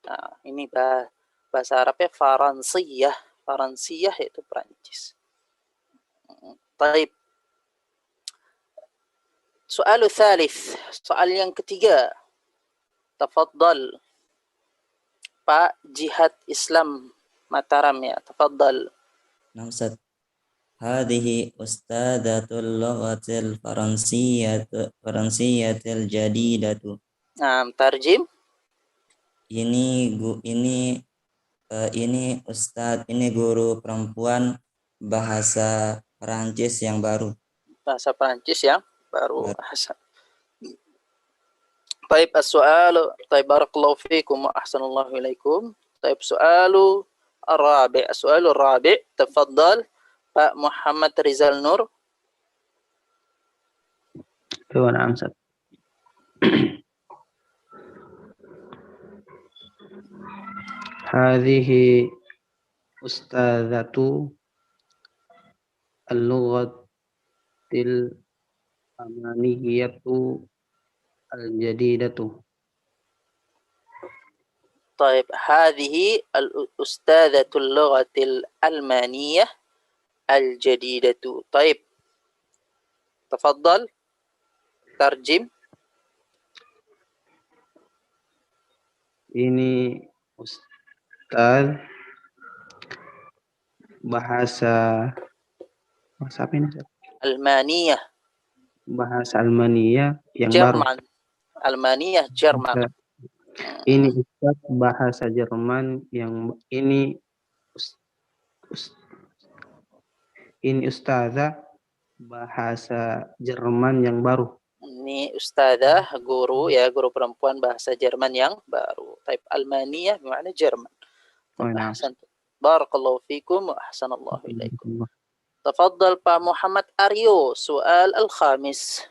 Nah, ini bahasa Arabnya Faransiyah. Faransiyah itu Perancis. Baik. Soal tsalits, soal yang ketiga. Tafaddal. Pak Jihad Islam Mataram ya, tafaddal. Nah, Ustaz. Hadhihi ustadatul lughatil faransiyatil jadidatu. Nah, tarjim. Ini Ustadz, ini guru perempuan bahasa Perancis yang baru. Bahasa Perancis yang baru. Baik, as-su'al. Baik, barakallahu fiikum wa ahsanallahu ilaikum. Baik, su'alu ar-rabi'. Su'alu ar-rabi'. Tafaddal Pak Muhammad Rizal Nur. Na'am, Ustaz. Hadhihi ustadzatu al-lughatil amaniyatu al-jadidatu. طيب هذه الأستاذة اللغة الألمانية الجديدة. طيب تفضل ترجم. Ini Ustaz bahasa apa ini? Almaniyah. Bahasa Almania yang Jerman. baru. Almania Jerman. Ini Ustaz bahasa Jerman yang ini ini ustazah bahasa Jerman yang baru. Ini ustazah guru ya, guru perempuan bahasa Jerman yang baru. Type Almania bermakna Jerman. Barakallahu fikum wa ahsanallahu ilaikum. Tafadhal Pak Muhammad Aryo, soal al-khamis.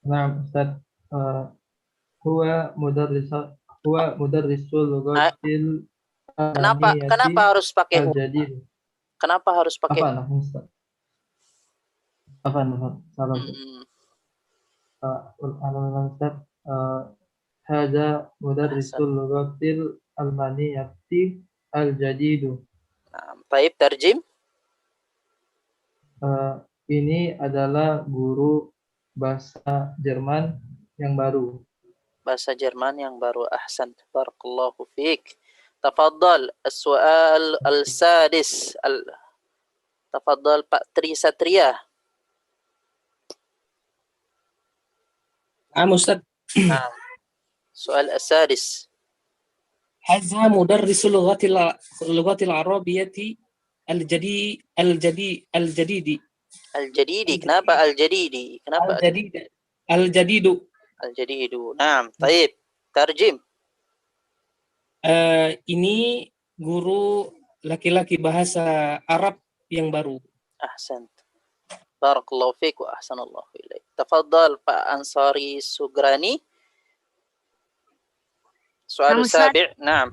Nah, Ustaz, huwa mudarrisul lughatil Kenapa harus pakai al-jadid? Kenapa harus pakai salam. Ustaz, hada mudarrisul lughatil almaniyati al-jadidu. Baik, tarjim. Ini adalah guru bahasa Jerman yang baru. Bahasa Jerman yang baru. Ahsan. Barakallahu fiik. Tafadhal as-su'al al-sadis. Tafadhal Pak Tri Satria. Ustaz. Soal as-sadis. هذا مدرس اللغة العربية الجديد. Kenapa al-jadidi? Kenapa? Al-jadidu. Naam, baik. Tarjim. Ini guru laki-laki bahasa Arab yang baru. Ahsan. Barakallahu fiik wa ahsanallahu ilaik. Tafadhal Pak Ansari Sugrani. Soal sabi'. Naam.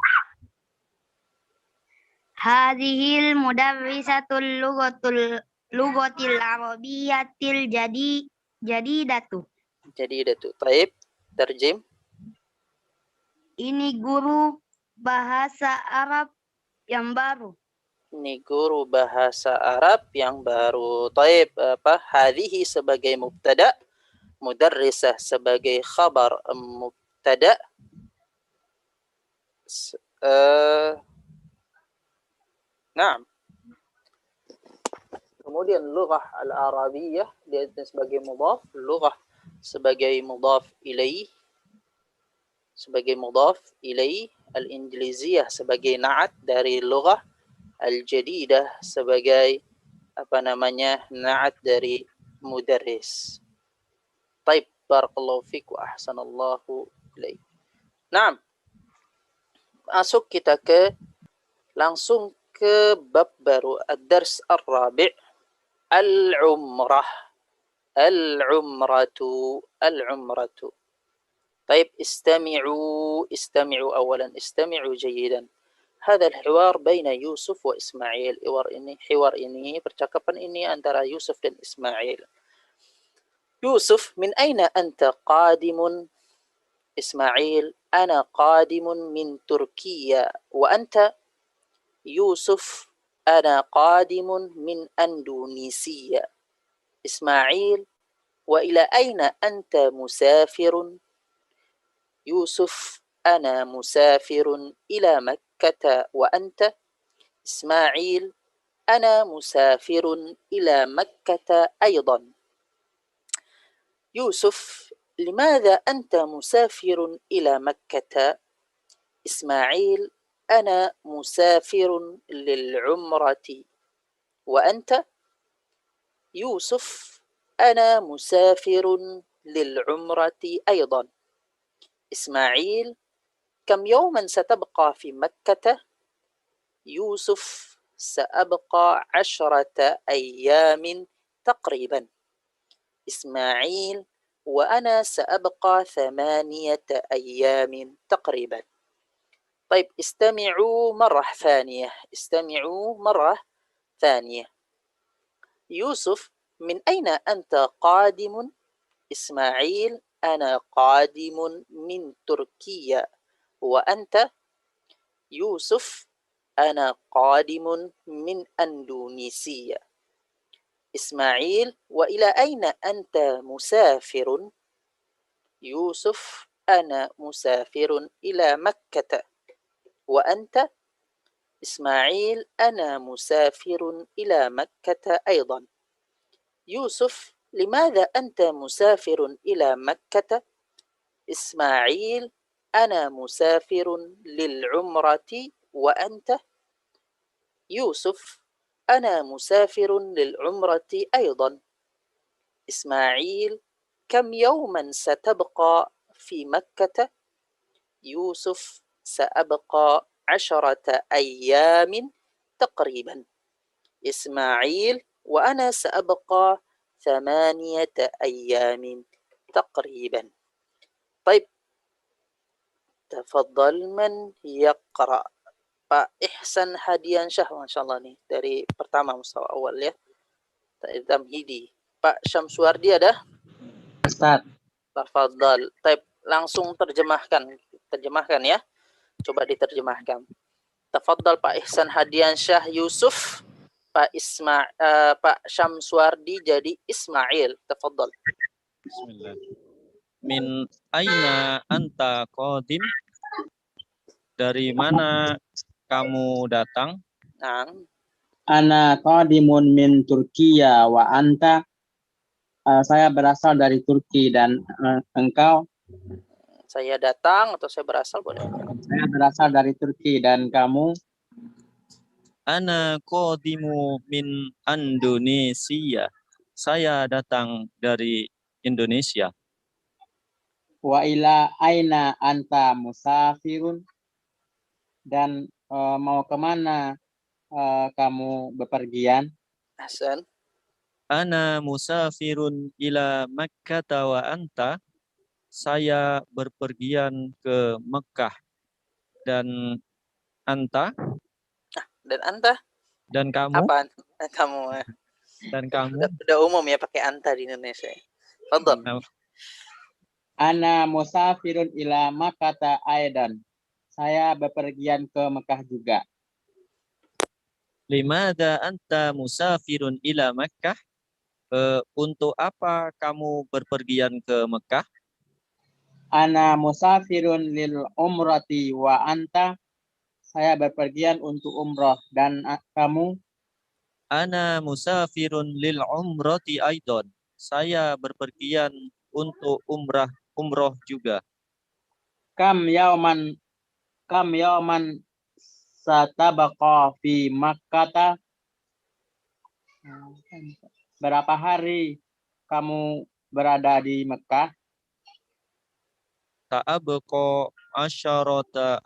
Hadhil mudarrisatul lughatil arabiyyatil jadidatu. Baik, tarjim. Ini guru bahasa Arab yang baru. Ini guru bahasa Arab yang baru. Baik, hadhihi sebagai mubtada, mudarrisah sebagai khabar mubtada. Naam. Kemudian lughah al-arabiyyah dia sebagai mudhaf, lughah sebagai mudhaf ilaih. sebagai mudhaf ilaih, al-injiliziyah sebagai na'at dari lughah, al-jadidah sebagai na'at dari mudarris. Taib, barakallahu fiik wa ahsanallahu ilaik. Naam. Masuk kita langsung ke bab baru, ad-dars ar-rabi', al-umrah. Al-umratu. طيب استمعوا أولا، استمعوا جيدا. هذا الحوار بين يوسف وإسماعيل. حوار ini percakapan ini antara Yusuf dan Ismail. يوسف من أين أنت قادم؟ إسماعيل أنا قادم من تركيا. وأنت؟ يوسف أنا قادم من أندونيسيا. إسماعيل وإلى أين أنت مسافر؟ يوسف أنا مسافر إلى مكة. وأنت؟ إسماعيل أنا مسافر إلى مكة أيضا. يوسف لماذا أنت مسافر إلى مكة؟ إسماعيل أنا مسافر للعمرة. وأنت؟ يوسف أنا مسافر للعمرة أيضا. إسماعيل كم يوما ستبقى في مكة؟ يوسف سأبقى 10 أيام تقريبا. إسماعيل وأنا سأبقى 8 أيام تقريبا. طيب استمعوا مرة ثانية. استمعوا مرة ثانية. يوسف من أين أنت قادم؟ إسماعيل أنا قادم من تركيا. وأنت؟ يوسف أنا قادم من أندونيسيا. إسماعيل وإلى أين أنت مسافر؟ يوسف أنا مسافر إلى مكة. وأنت؟ إسماعيل أنا مسافر إلى مكة أيضا. يوسف لماذا أنت مسافر إلى مكة؟ إسماعيل أنا مسافر للعمرة. وأنت؟ يوسف أنا مسافر للعمرة أيضا. إسماعيل كم يوما ستبقى في مكة؟ يوسف سأبقى 10 أيام تقريبا. إسماعيل وأنا سأبقى 8 أيام تقريبا. طيب تفضل من يقرأ؟ Pak Ihsan Hadiansyah, Masya Allah nih, dari pertama mustawa awal ya. Tamhidi. Pak Syamsuardi ada? Ustaz. Tafadhal. Taib, langsung terjemahkan ya. Coba diterjemahkan. Tafadhal Pak Ihsan Hadiansyah Yusuf, Pak Syamsuardi jadi Ismail. Tafadhal. Bismillah. Min aina anta qadim? Dari mana kamu datang? Ana qadimun min Turkiya wa anta. Saya berasal dari Turki dan engkau? Saya datang atau saya berasal boleh? Saya berasal dari Turki dan kamu? Ana qadimu min Indonesia. Saya datang dari Indonesia. Wa ila aina anta musafirun? Dan mau kemana kamu bepergian? Hasan. Ana musafirun ila Makkah wa anta. Saya berpergian ke Mekah. Dan anta? Dan anta? Dan kamu? Apaan? Kamu. Dan kamu? Udah umum ya pakai anta di Indonesia. Fadhal. Ana musafirun ila Makkah aidan. Saya bepergian ke Mekah juga. Limada anta musafirun ila Makkah? Untuk apa kamu berpergian ke Mekah? Ana musafirun lil umrati wa anta. Saya berpergian untuk umroh. Dan kamu? Ana musafirun lil umrati aidon. Saya berpergian untuk umroh juga. Kam yauman satabaqa fi Makkah. Berapa hari kamu berada di Mekah? Ta'abqa asyarata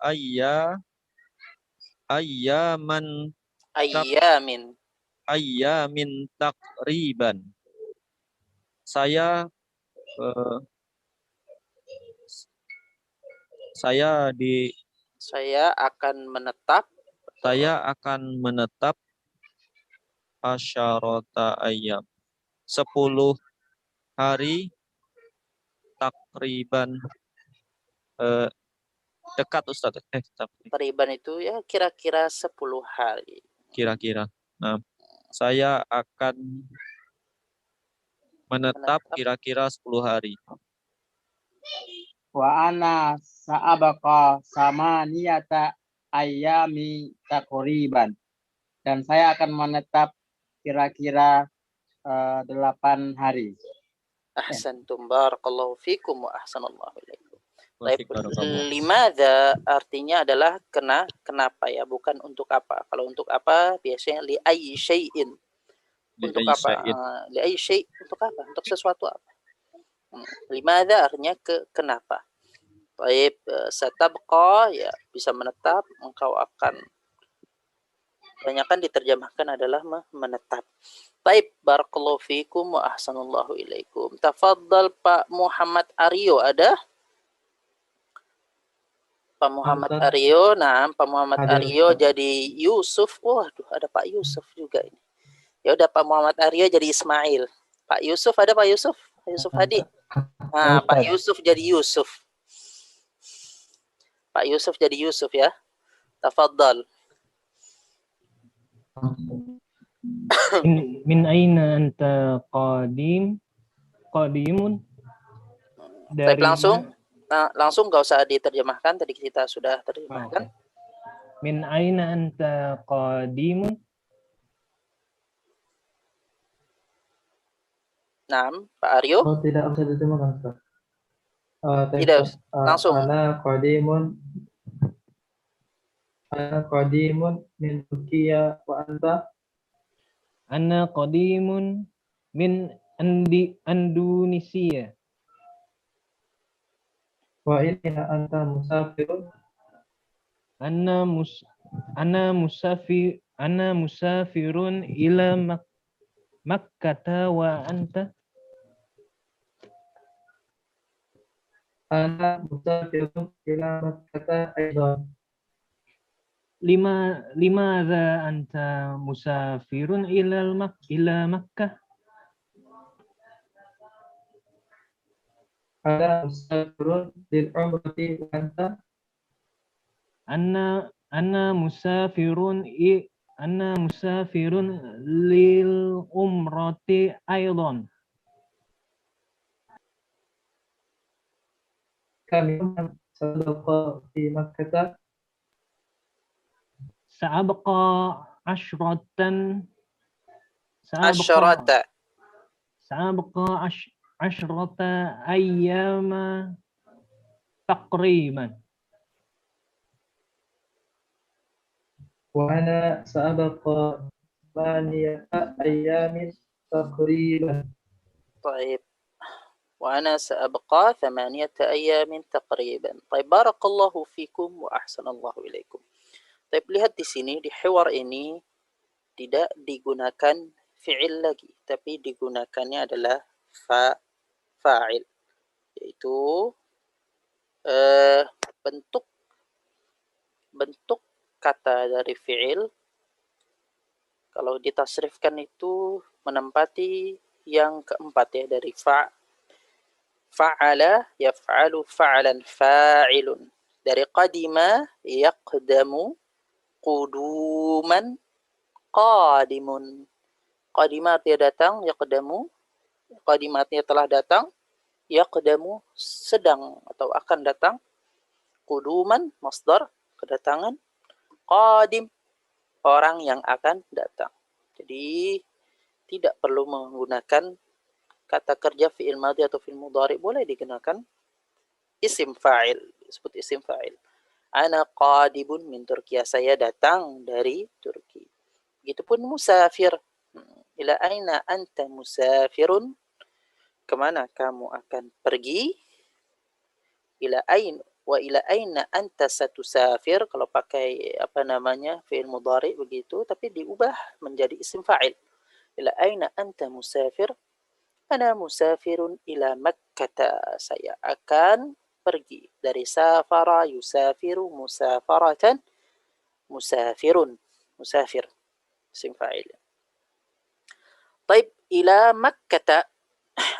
ayyaman ayyamin takriban. Saya akan menetap asyarata ayyam 10 hari takriban dekat Ustaz. Takriban itu ya kira-kira 10 hari. Kira-kira. Nah, saya akan menetap kira-kira 10 hari. Wa ana sa'abaqa samaniyata ayyami takriban. Dan saya akan menetap kira-kira 8 hari. Ahsantum barakallahu fikum wa ahsanallahu ilaikum. Baik, limadza artinya adalah kenapa ya, bukan untuk apa. Kalau untuk apa biasanya li ayyi syai'in. Untuk apa? Li ayyi syai' untuk apa? Untuk sesuatu apa? Limadza artinya kenapa. Baik, satabqa ya bisa menetap, engkau akan, kebanyakan diterjemahkan adalah menetap. Baik, barakallahu fikum wa ahsanallahu ilaikum. Tafaddal Pak Muhammad Aryo, ada? Pak Muhammad Aryo, nah Pak Muhammad Aryo jadi Yusuf. Waduh, ada Pak Yusuf juga ini. Ya udah, Pak Muhammad Aryo jadi Ismail. Pak Yusuf, ada Pak Yusuf? Pak Yusuf Hadi. Nah, Pak Yusuf jadi Yusuf. Pak Yusuf jadi Yusuf ya. Tafaddal. Min aina anta qadimun? Dari langsung nggak usah diterjemahkan, tadi kita sudah terjemahkan. Min aina anta qadimun? Naam, Pak Aryo. Oh, tidak usah diterjemahkan, Ustaz. Tidak, langsung. Ana qadimun min Turkiya wa anta. Ana qadimun min Indonesia. Wa inna anta musafirun. Ana musafirun ila Makkah wa anta. Ana musafirun ila Makkah aidan. Limadza anta musafirun ila Makkah? Ana musafirun lil umrati wa anta. Ana musafirun lil umrati aidan. Kami sabaqa fi Makkah. Sa'abqa asyratan ayyama takriban. Wa ana sa'abaqa 8 ayyamin takriban. طيب. وأنا سأبقى 8 أيام تقريبا. طيب, بارك الله فيكم وأحسن الله إليكم. Tapi lihat di sini, di hiwar ini tidak digunakan fi'il lagi, tapi digunakannya adalah fa'il, yaitu bentuk kata dari fi'il kalau ditasrifkan itu menempati yang keempat ya, dari fa'ala yaf'alu fa'lan fa'ilun, dari qadima yaqdamu quduman qadimun. Qadimatnya datang, yaqdamu qadimatnya telah datang, yaqdamu sedang atau akan datang, quduman masdar kedatangan, qadim orang yang akan datang. Jadi tidak perlu menggunakan kata kerja fi'il madhi atau fi'il mudhari, boleh digunakan isim fa'il. disebut isim fa'il. Ana qadibun min Turkiya, saya datang dari Turki. Begitupun musafir. Ila aina anta musafirun, kemana kamu akan pergi? Ila aina anta satusafir, kalau pakai apa namanya fi'il mudhari begitu, tapi diubah menjadi isim fa'il. Ila aina anta musafir? Ana musafirun ila Makkah, saya akan pergi dari safara yusafiru musafaratan, musafirun, musafir, isim fa'il. Taib ila Makkah,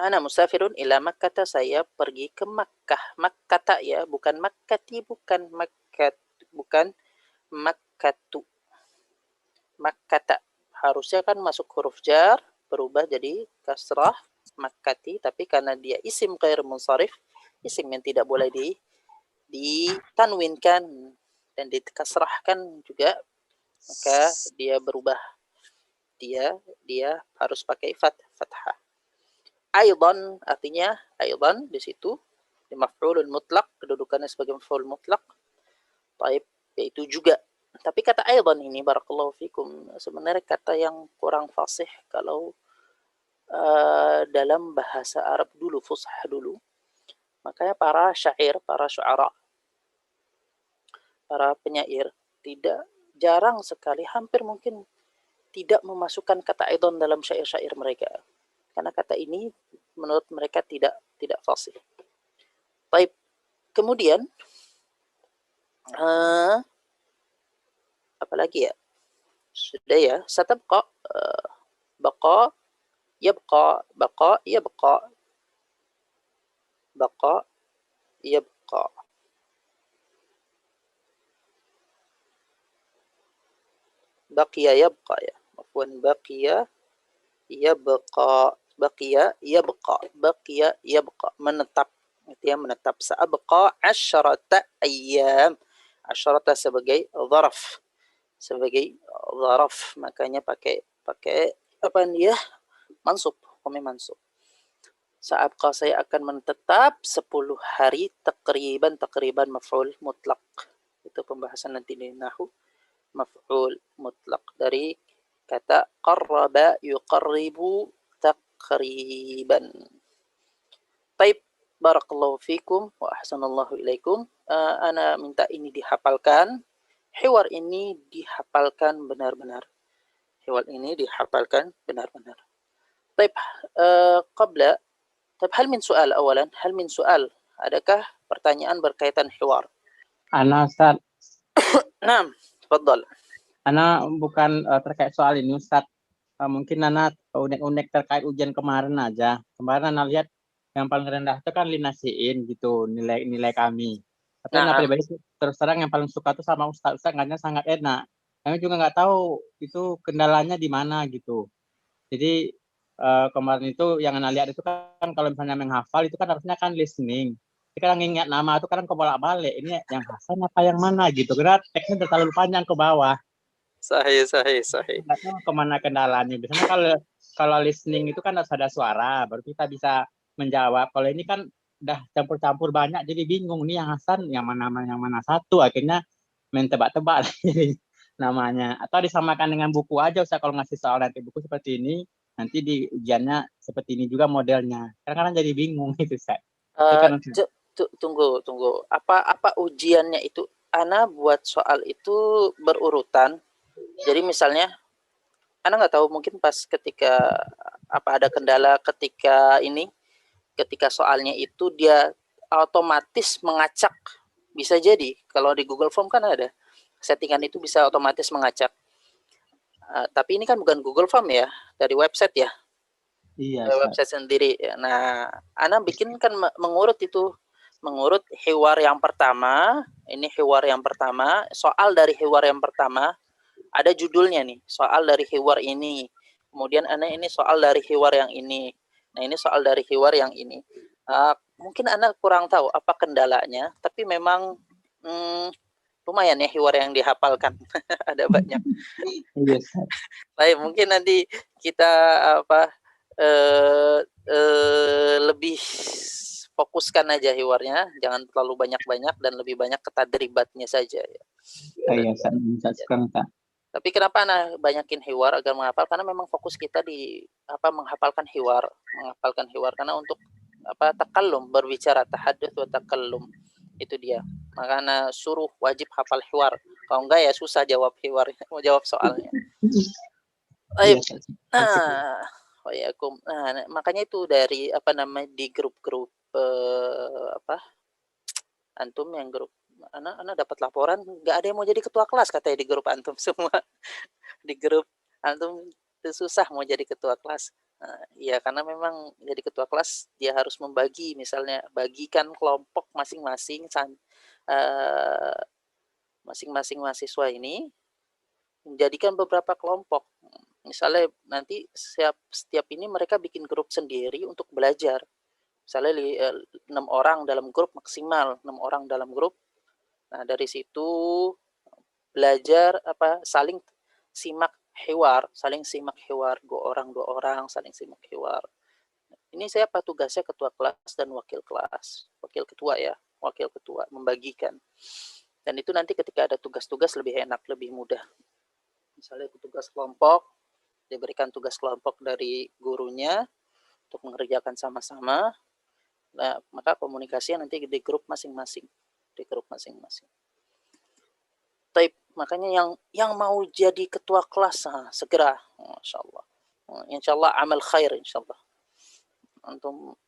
ana musafirun ila Makkah, saya pergi ke Makkah. Makkah ya, bukan Makkati, bukan Makkah, bukan Makkatu. Makkah harusnya kan masuk huruf jar, berubah jadi kasrah Makkati, tapi karena dia isim ghair munsharif, isim yang tidak boleh ditanwinkan dan dikasrahkan juga, maka dia berubah. Dia harus pakai fathah. Aidan artinya aidan di situ di maf'ulun mutlak, kedudukannya sebagai maf'ul mutlak. Taib, yaitu juga. Tapi kata aidan ini barakallahu fikum sebenarnya kata yang kurang fasih kalau dalam bahasa Arab dulu, fusah dulu. Makanya para syair, para syuara, para penyair jarang sekali, hampir mungkin tidak memasukkan kata aidan dalam syair-syair mereka. Karena kata ini menurut mereka tidak fasih. Baik. Kemudian apa lagi ya? Sudah ya, satabqa, baqa, yabqa, baqa, yabqa. Baqa, yabqa. Baqiya yabqa ya. Afwan, baqiya yabqa. Baqiya yabqa. Baqiya yabqa. Menetap. Itu yang menetap. Sa'abqa 'asyrata ayyam. Asyrata sebagai zaraf. Sebagai zaraf. Makanya pakai apa dia? Mansub. Hukumnya mansub. Sa'abqa, saya akan menetap 10 hari takriban maf'ul mutlak. Itu pembahasan nanti di nahwu. Maf'ul mutlak dari kata qarraba yuqarribu takriban. Baik, barakallahu fikum wa ahsanallahu ilaikum. Ana minta ini dihafalkan. Hiwar ini dihafalkan benar-benar. Hiwar ini dihafalkan benar-benar. Baik, qabla, hal min soal awalan, hal min soal. Adakah pertanyaan berkaitan hiwar? Ana Ustaz. Naam, tafadhal. Ana bukan terkait soal ini Ustaz. Mungkin Ana unek-unek terkait ujian kemarin aja. Kemarin Ana lihat yang paling rendah itu kan linasiin gitu nilai kami. Tapi Ana pribadi terus terang yang paling suka tuh sama Ustaz ngannya sangat enak. Kami juga nggak tahu itu kendalanya di mana gitu. Jadi kemarin itu yang Ana lihat itu kan kalau misalnya menghafal itu kan harusnya kan listening. Jadi kan ngingat nama itu kan kebolak-balik. Ini yang Hasan apa yang mana gitu. Karena teksnya terlalu panjang ke bawah. Sahih. Nggak tahu kemana kendalanya. Biasanya kalau listening itu kan harus ada suara, baru kita bisa menjawab. Kalau ini kan udah campur-campur banyak, jadi bingung nih yang Hasan, yang mana satu. Akhirnya main tebak-tebak namanya. Atau disamakan dengan buku aja, usah kalau ngasih soal nanti buku seperti ini, nanti di ujiannya seperti ini juga modelnya. Kadang-kadang jadi bingung itu, Ustaz. Tunggu. Apa ujiannya itu? Ana buat soal itu berurutan. Jadi misalnya, Ana nggak tahu mungkin pas ketika ada kendala ketika soalnya itu dia otomatis mengacak. Bisa jadi kalau di Google Form kan ada settingan itu bisa otomatis mengacak. Tapi ini kan bukan Google Form ya, dari website ya. Iya. Website sendiri. Nah, Ana bikin kan mengurut hiwar yang pertama. Ini hiwar yang pertama. Soal dari hiwar yang pertama ada judulnya nih. Soal dari hiwar ini. Kemudian Ana ini soal dari hiwar yang ini. Nah, ini soal dari hiwar yang ini. Mungkin Ana kurang tahu apa kendalanya, tapi memang lumayan ya hiwar yang dihafalkan. Ada banyak. Yes. Baik, mungkin nanti kita lebih fokuskan aja hiwarnya, jangan terlalu banyak-banyak dan lebih banyak ke tadribatnya saja ya. Iya, Ustaz. Sekarang, Ustaz. Tapi kenapa ana banyakin hiwar agar menghafal? Karena memang fokus kita di menghafalkan hiwar karena untuk takallum, berbicara, tahadduts wa takallum. Itu dia. Maka ana suruh wajib hafal hiwar. Kalau enggak ya susah jawab hiwar, mau jawab soalnya. Baik. Nah, makanya itu dari di grup-grup antum yang grup anak dapat laporan nggak ada yang mau jadi ketua kelas katanya di grup antum semua. Di grup antum itu susah mau jadi ketua kelas. Ya karena memang jadi ketua kelas dia harus membagi, misalnya bagikan kelompok masing-masing masing-masing mahasiswa ini menjadikan beberapa kelompok. Misalnya nanti setiap ini mereka bikin grup sendiri untuk belajar. Misalnya 6 orang dalam grup maksimal, 6 orang dalam grup. Nah, dari situ belajar saling simak hiwar, dua orang saling simak hiwar. Ini saya tugasnya ketua kelas dan wakil kelas. Wakil ketua membagikan. Dan itu nanti ketika ada tugas-tugas lebih enak, lebih mudah. Misalnya tugas kelompok, diberikan tugas kelompok dari gurunya untuk mengerjakan sama-sama. Nah, maka komunikasinya nanti di grup masing-masing. Taib, makanya yang mau jadi ketua kelas segera, insyaallah. Insyaallah amal khair insyaallah. Untuk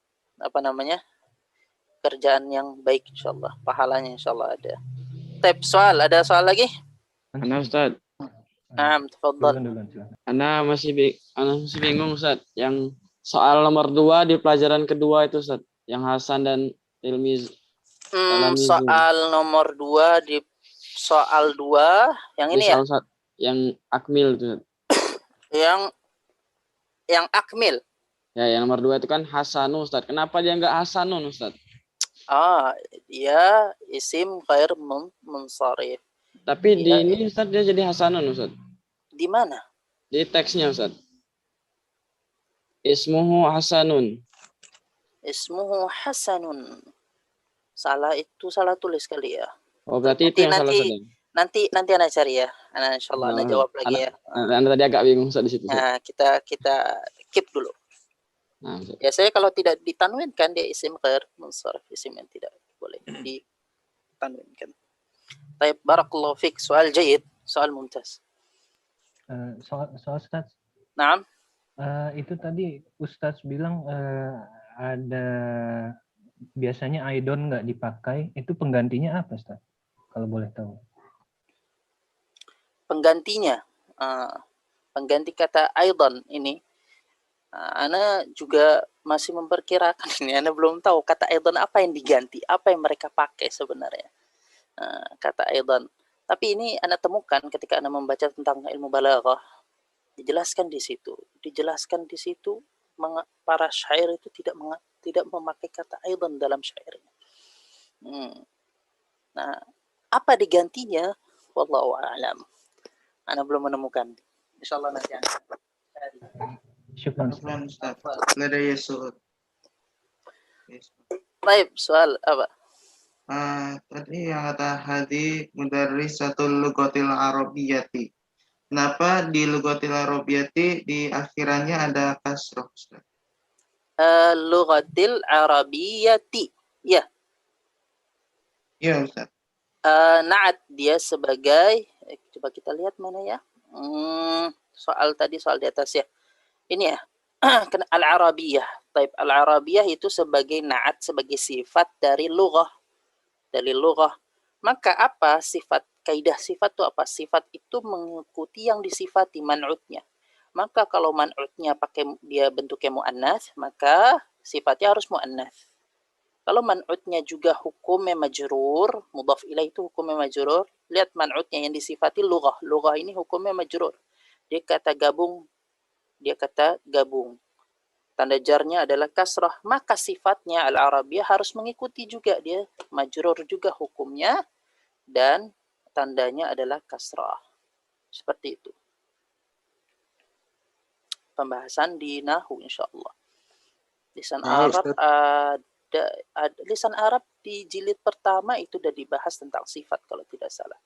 kerjaan yang baik insyaallah, pahalanya insyaallah ada. Taib, ada soal lagi? Ana Ustaz. Tafadhal. Ana masih bingung Ustaz. Yang soal nomor 2 di pelajaran kedua itu Ustaz, yang Hasan dan Tilmiz. Soal nomor 2 di soal 2 yang ini ya? Ustaz, yang akmil itu. Yang akmil. Ya, yang nomor 2 itu kan Hasanun Ustaz. Kenapa dia enggak Hasanun Ustaz? Dia isim ghair munsharif. Tapi di ini Ustaz dia jadi Hasanun Ustaz. Di mana? Di teksnya Ustaz. Ismuhu Hasanun. Ismuhu Hasanun. Salah tulis kali ya. Oh, berarti itu yang salah Ustaz. Nanti ana cari ya. Ana insyaallah ana jawab lagi ya. Anda tadi agak bingung Ustaz di situ. Nah, kita keep dulu. Nah, ya saya kalau tidak ditanwinkan dia isim ghair munsharif, isim yang tidak boleh ditanwinkan. Baik, barakallahu fik. Soal jayyid, soal mumtaz. Soal Ustaz. Naam. Itu tadi Ustaz bilang ada biasanya aidon nggak dipakai, itu penggantinya apa Ustaz? Kalau boleh tahu. Penggantinya, pengganti kata aidon ini. Ana juga masih memperkirakan ini. Ana belum tahu kata aidon apa yang diganti, apa yang mereka pakai sebenarnya. Kata aidon. Tapi ini Ana temukan ketika Ana membaca tentang ilmu balaghah. Dijelaskan di situ para syair itu tidak memakai kata aidon dalam syairnya. Nah, apa digantinya? Wallahu a'lam. Ana belum menemukan. Insyaallah nanti Ana cari. Syukran Ustaz. Ladaya su'ud. Baik, soal apa? Tadi yang kata hadi mudarrisatul lugatil arabiyyati. Kenapa di lugatil arabiyyati di akhirannya ada kasroh Ustaz? Lugatil arabiyyati. Ya. Iya Ustaz. Na'at dia sebagai coba kita lihat mana ya. Soal di atas ya. Ini ya, al-arabiyah. Taib, al-arabiyah itu sebagai na'at, sebagai sifat dari lughah. Maka apa sifat? Kaidah sifat itu apa? Sifat itu mengikuti yang disifati man'utnya. Maka kalau man'utnya pakai dia bentuknya mu'annath, maka sifatnya harus mu'annath. Kalau man'utnya juga hukumnya majrur, mudhaf ilaih itu hukumnya majrur, lihat man'utnya yang disifati lughah. Lughah ini hukumnya majrur. Dia kata gabung. Tanda jarnya adalah kasrah, maka sifatnya al-arabiyah harus mengikuti juga, dia majrur juga hukumnya dan tandanya adalah kasrah. Seperti itu. Pembahasan di nahwu insyaallah. Lisan Arab lisan Arab di jilid pertama itu udah dibahas tentang sifat kalau tidak salah.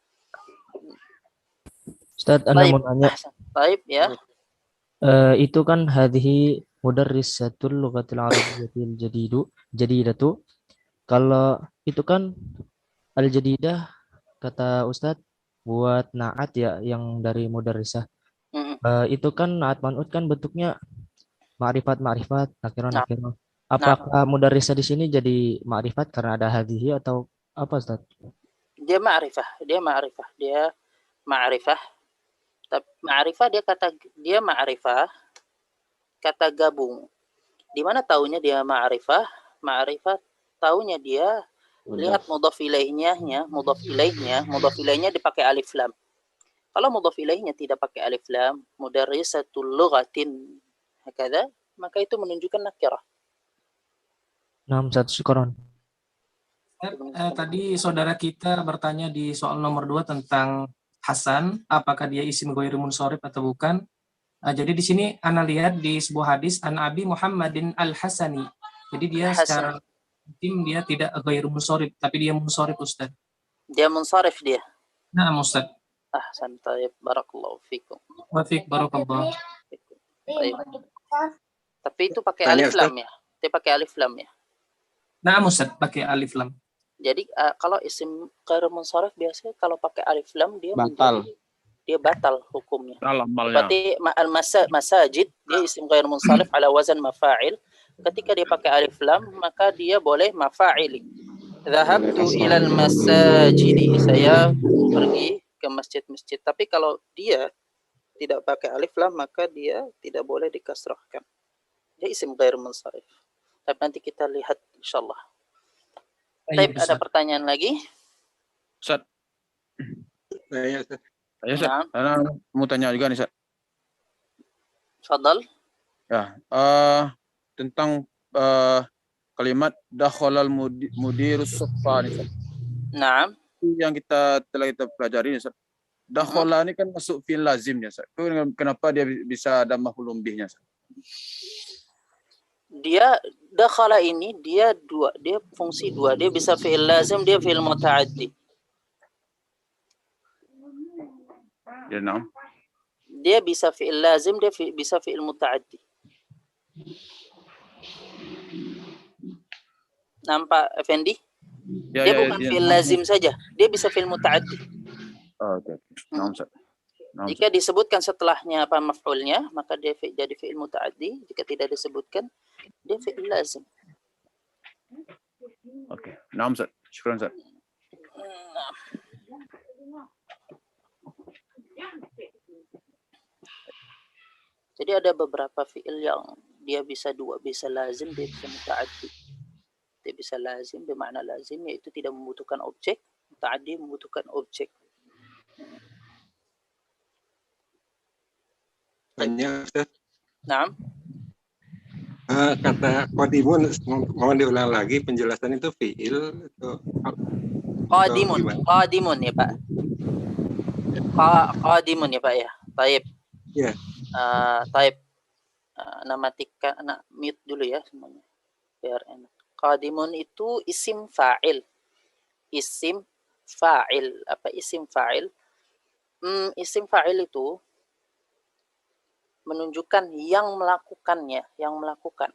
Ustaz, Anda mau nanya. Baik ya. Itu kan hadhihi mudarrisatul lughatil arabiyyatil jadidatu. Kalau itu kan al-jadidah kata Ustaz buat naat ya yang dari mudarrisah. Itu kan naat man'ut kan bentuknya ma'rifat nakirah. Apakah mudarrisah di sini jadi ma'rifat karena ada hadhihi atau apa Ustaz? Dia ma'rifah. Tapi ma'rifah dia ma'rifah kata gabung. Di mana taunya dia ma'rifah? Ma'rifah taunya dia lihat mudhaf ilaihnya dipakai alif lam. Kalau mudhaf ilaihnya tidak pakai alif lam, mudarrisatul lughatin hakadha, maka itu menunjukkan nakirah. Syukron. Tadi saudara kita bertanya di soal nomor 2 tentang Hasan, apakah dia isim ghairu munsharif atau bukan? Jadi di sini ana lihat di sebuah hadis an Abi Muhammadin Al-Hasani. Jadi dia secara isim dia tidak ghairu munsharif, tapi dia munsharif Ustaz. Dia munsharif dia. Nah, Ustaz. Ahsan, tayyib, barakallahu fikum. Wa fik barakallahu. Tapi itu pakai alif lam ya. Dia pakai alif lam ya. Nah, Ustaz, pakai alif lam. Jadi kalau isim ghairu munsharif biasanya kalau pakai alif lam dia batal. Dia batal hukumnya. Amalnya. Berarti masajid dia isim ghairu munsharif ala wazan mafa'il. Ketika dia pakai alif lam maka dia boleh mafa'ili. Dhahabtu ilal masajidi. Saya pergi ke masjid-masjid. Tapi kalau dia tidak pakai alif lam maka dia tidak boleh dikasrahkan. Dia isim ghairu munsharif. Tapi nanti kita lihat insyaallah. Baik, ada pertanyaan lagi? Ustaz. Saya Ustaz. Saya mau tanya juga nih Ustaz. Fadal. Ya, tentang kalimat dakhalal mudirus saffa nih Ustaz. Naam. Yang kita pelajari nih Ustaz. Dakhala ini kan masuk fi'il lazim ya Ustaz. Kenapa dia bisa ada maf'ulun bihnya Ustaz? Dia dakhala ini dia fungsi dua, dia bisa fi'il lazim, dia fi'il muta'addi. Ya, naam. Dia bisa fi'il lazim, dia bisa fi'il muta'addi. Nampak Effendi? Ya, dia bukan fi'il lazim saja, dia bisa fi'il muta'addi. Oke. Naam Ustaz. Jika disebutkan setelahnya apa maf'ulnya, maka dia jadi fi'il muta'addi. Jika tidak disebutkan, dia fi'il lazim. Oke. Naam Ustaz. Syukran Ustaz. Jadi ada beberapa fi'il yang dia bisa dua, bisa lazim, dia bisa muta'addi. Dia bisa lazim, bermakna lazim, yaitu tidak membutuhkan objek. Muta'addi membutuhkan objek. Banyak Ustaz. Naam. Kata qadimun mohon diulang lagi penjelasan itu fi'il atau qadimun ya Pak. Qadimun ya Pak ya. Taib. Ya. Taib. Namatika mute dulu ya semuanya. Biar enak. Qadimun itu isim fa'il. Isim fa'il. Apa isim fa'il? Isim fa'il itu menunjukkan yang melakukannya, yang melakukan.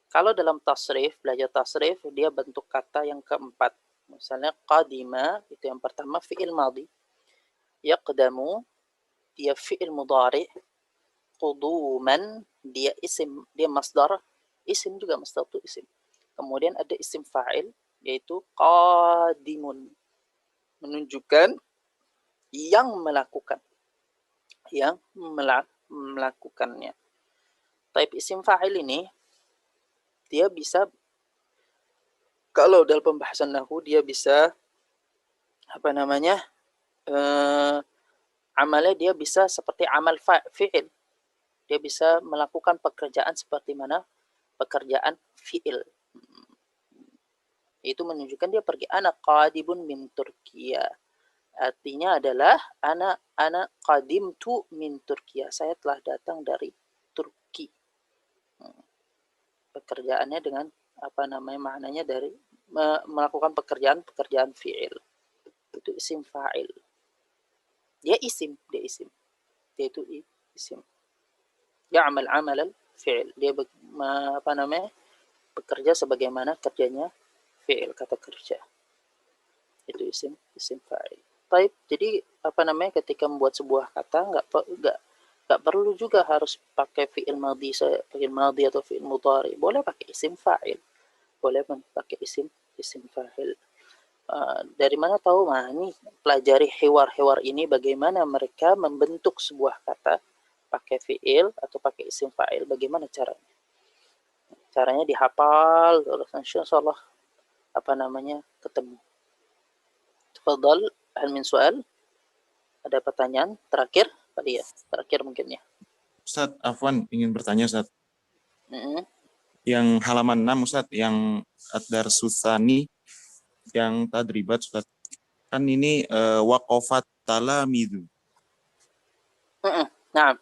Kalau dalam tasrif, belajar tasrif, dia bentuk kata yang keempat. Misalnya qadima, itu yang pertama fi'il madhi. Yaqdamu, dia fi'il mudhari. Quduman, dia isim, dia masdar. Isim juga masdar itu isim. Kemudian ada isim fa'il, yaitu qadimun. Menunjukkan yang melakukan. Yang melakukannya. Type isim fa'il ini dia bisa, kalau dalam pembahasan nahwu dia bisa amalnya dia bisa seperti amal fi'il. Dia bisa melakukan pekerjaan seperti mana pekerjaan fi'il. Itu menunjukkan dia pergi ana qadibun min Turkiya. Artinya adalah ana qadimtu min Turkiya. Saya telah datang dari Turki. Pekerjaannya dengan apa namanya maknanya dari melakukan pekerjaan fi'il. Itu isim fa'il. Dia isim. Dia itu isim. Ya'mal 'amal al-fi'il. Dia apa namanya? Bekerja sebagaimana kerjanya fi'il, kata kerja. Itu isim fa'il. Baik, jadi apa namanya ketika membuat sebuah kata nggak perlu juga harus pakai fi'il madhi atau fi'il mudhari. Boleh pakai isim fa'il. Boleh pakai isim fa'il. Dari mana tahu? Nah, ini pelajari hewar-hewar ini bagaimana mereka membentuk sebuah kata pakai fi'il atau pakai isim fa'il, bagaimana caranya. Caranya dihafal terus insyaallah apa namanya ketemu. Tafadhal, hal min soal? Ada pertanyaan terakhir? Tadi ya, terakhir mungkin ya. Ustaz, Afwan ingin bertanya Ustaz. Yang halaman 6 Ustaz, yang ad-darsus tsani, yang tadribat Ustaz. Kan ini waqafat talamidu. Nah,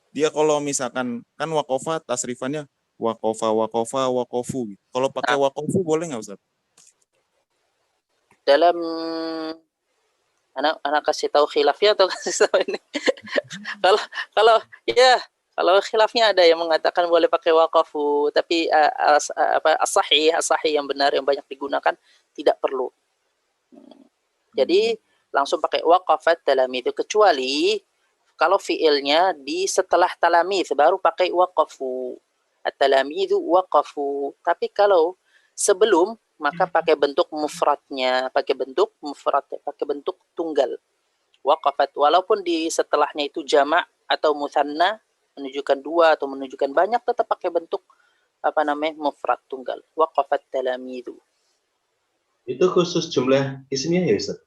dia kalau misalkan kan waqafat tasrifannya waqafu. Kalau pakai waqafu boleh nggak Ustaz? Dalam anak kasih tahu khilafnya atau kasih tahu ini? Kalau khilafnya ada yang mengatakan boleh pakai waqafu, tapi as-sahih yang benar yang banyak digunakan tidak perlu. Jadi langsung pakai waqafat talamidz, kecuali kalau fiilnya di setelah talamidz baru pakai waqafu. At-talamidz waqafu. Tapi kalau sebelum maka pakai bentuk mufradnya, pakai bentuk tunggal. Waqafat, walaupun di setelahnya itu jamak atau mutsanna, menunjukkan dua atau menunjukkan banyak, tetap pakai bentuk apa namanya mufrad tunggal. Waqafat talamidu. Itu khusus jumlah ismiyah ya Ustaz?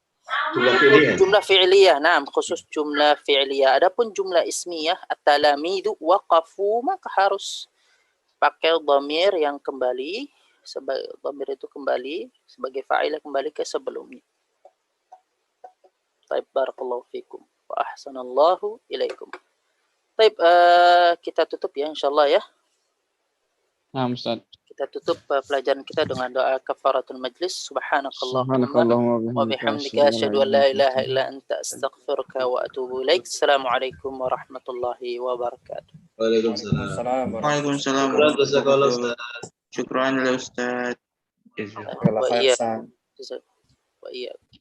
Jumlah fi'liyah. Jumlah fi'liyah, nah khusus jumlah fi'liyah. Adapun jumlah ismiyah at-talamidu waqafu, maka harus pakai dhamir yang kembali, sebagai dhamir itu kembali sebagai fa'il kembali ke sebelumnya. Baik, barakallahu fikum wa ahsanallahu ilaikum. Baik, kita tutup ya insyaallah ya. Nah, Ustaz. Kita tutup pelajaran kita dengan doa kafaratul majlis. Subhanakallahumma wa bihamdika asyhadu an la ilaha illa anta astaghfiruka wa atubu ilaik. Assalamualaikum warahmatullahi wabarakatuh. Waalaikumsalam. Waalaikumsalam. Syukran Ustaz. Wa iyyakum.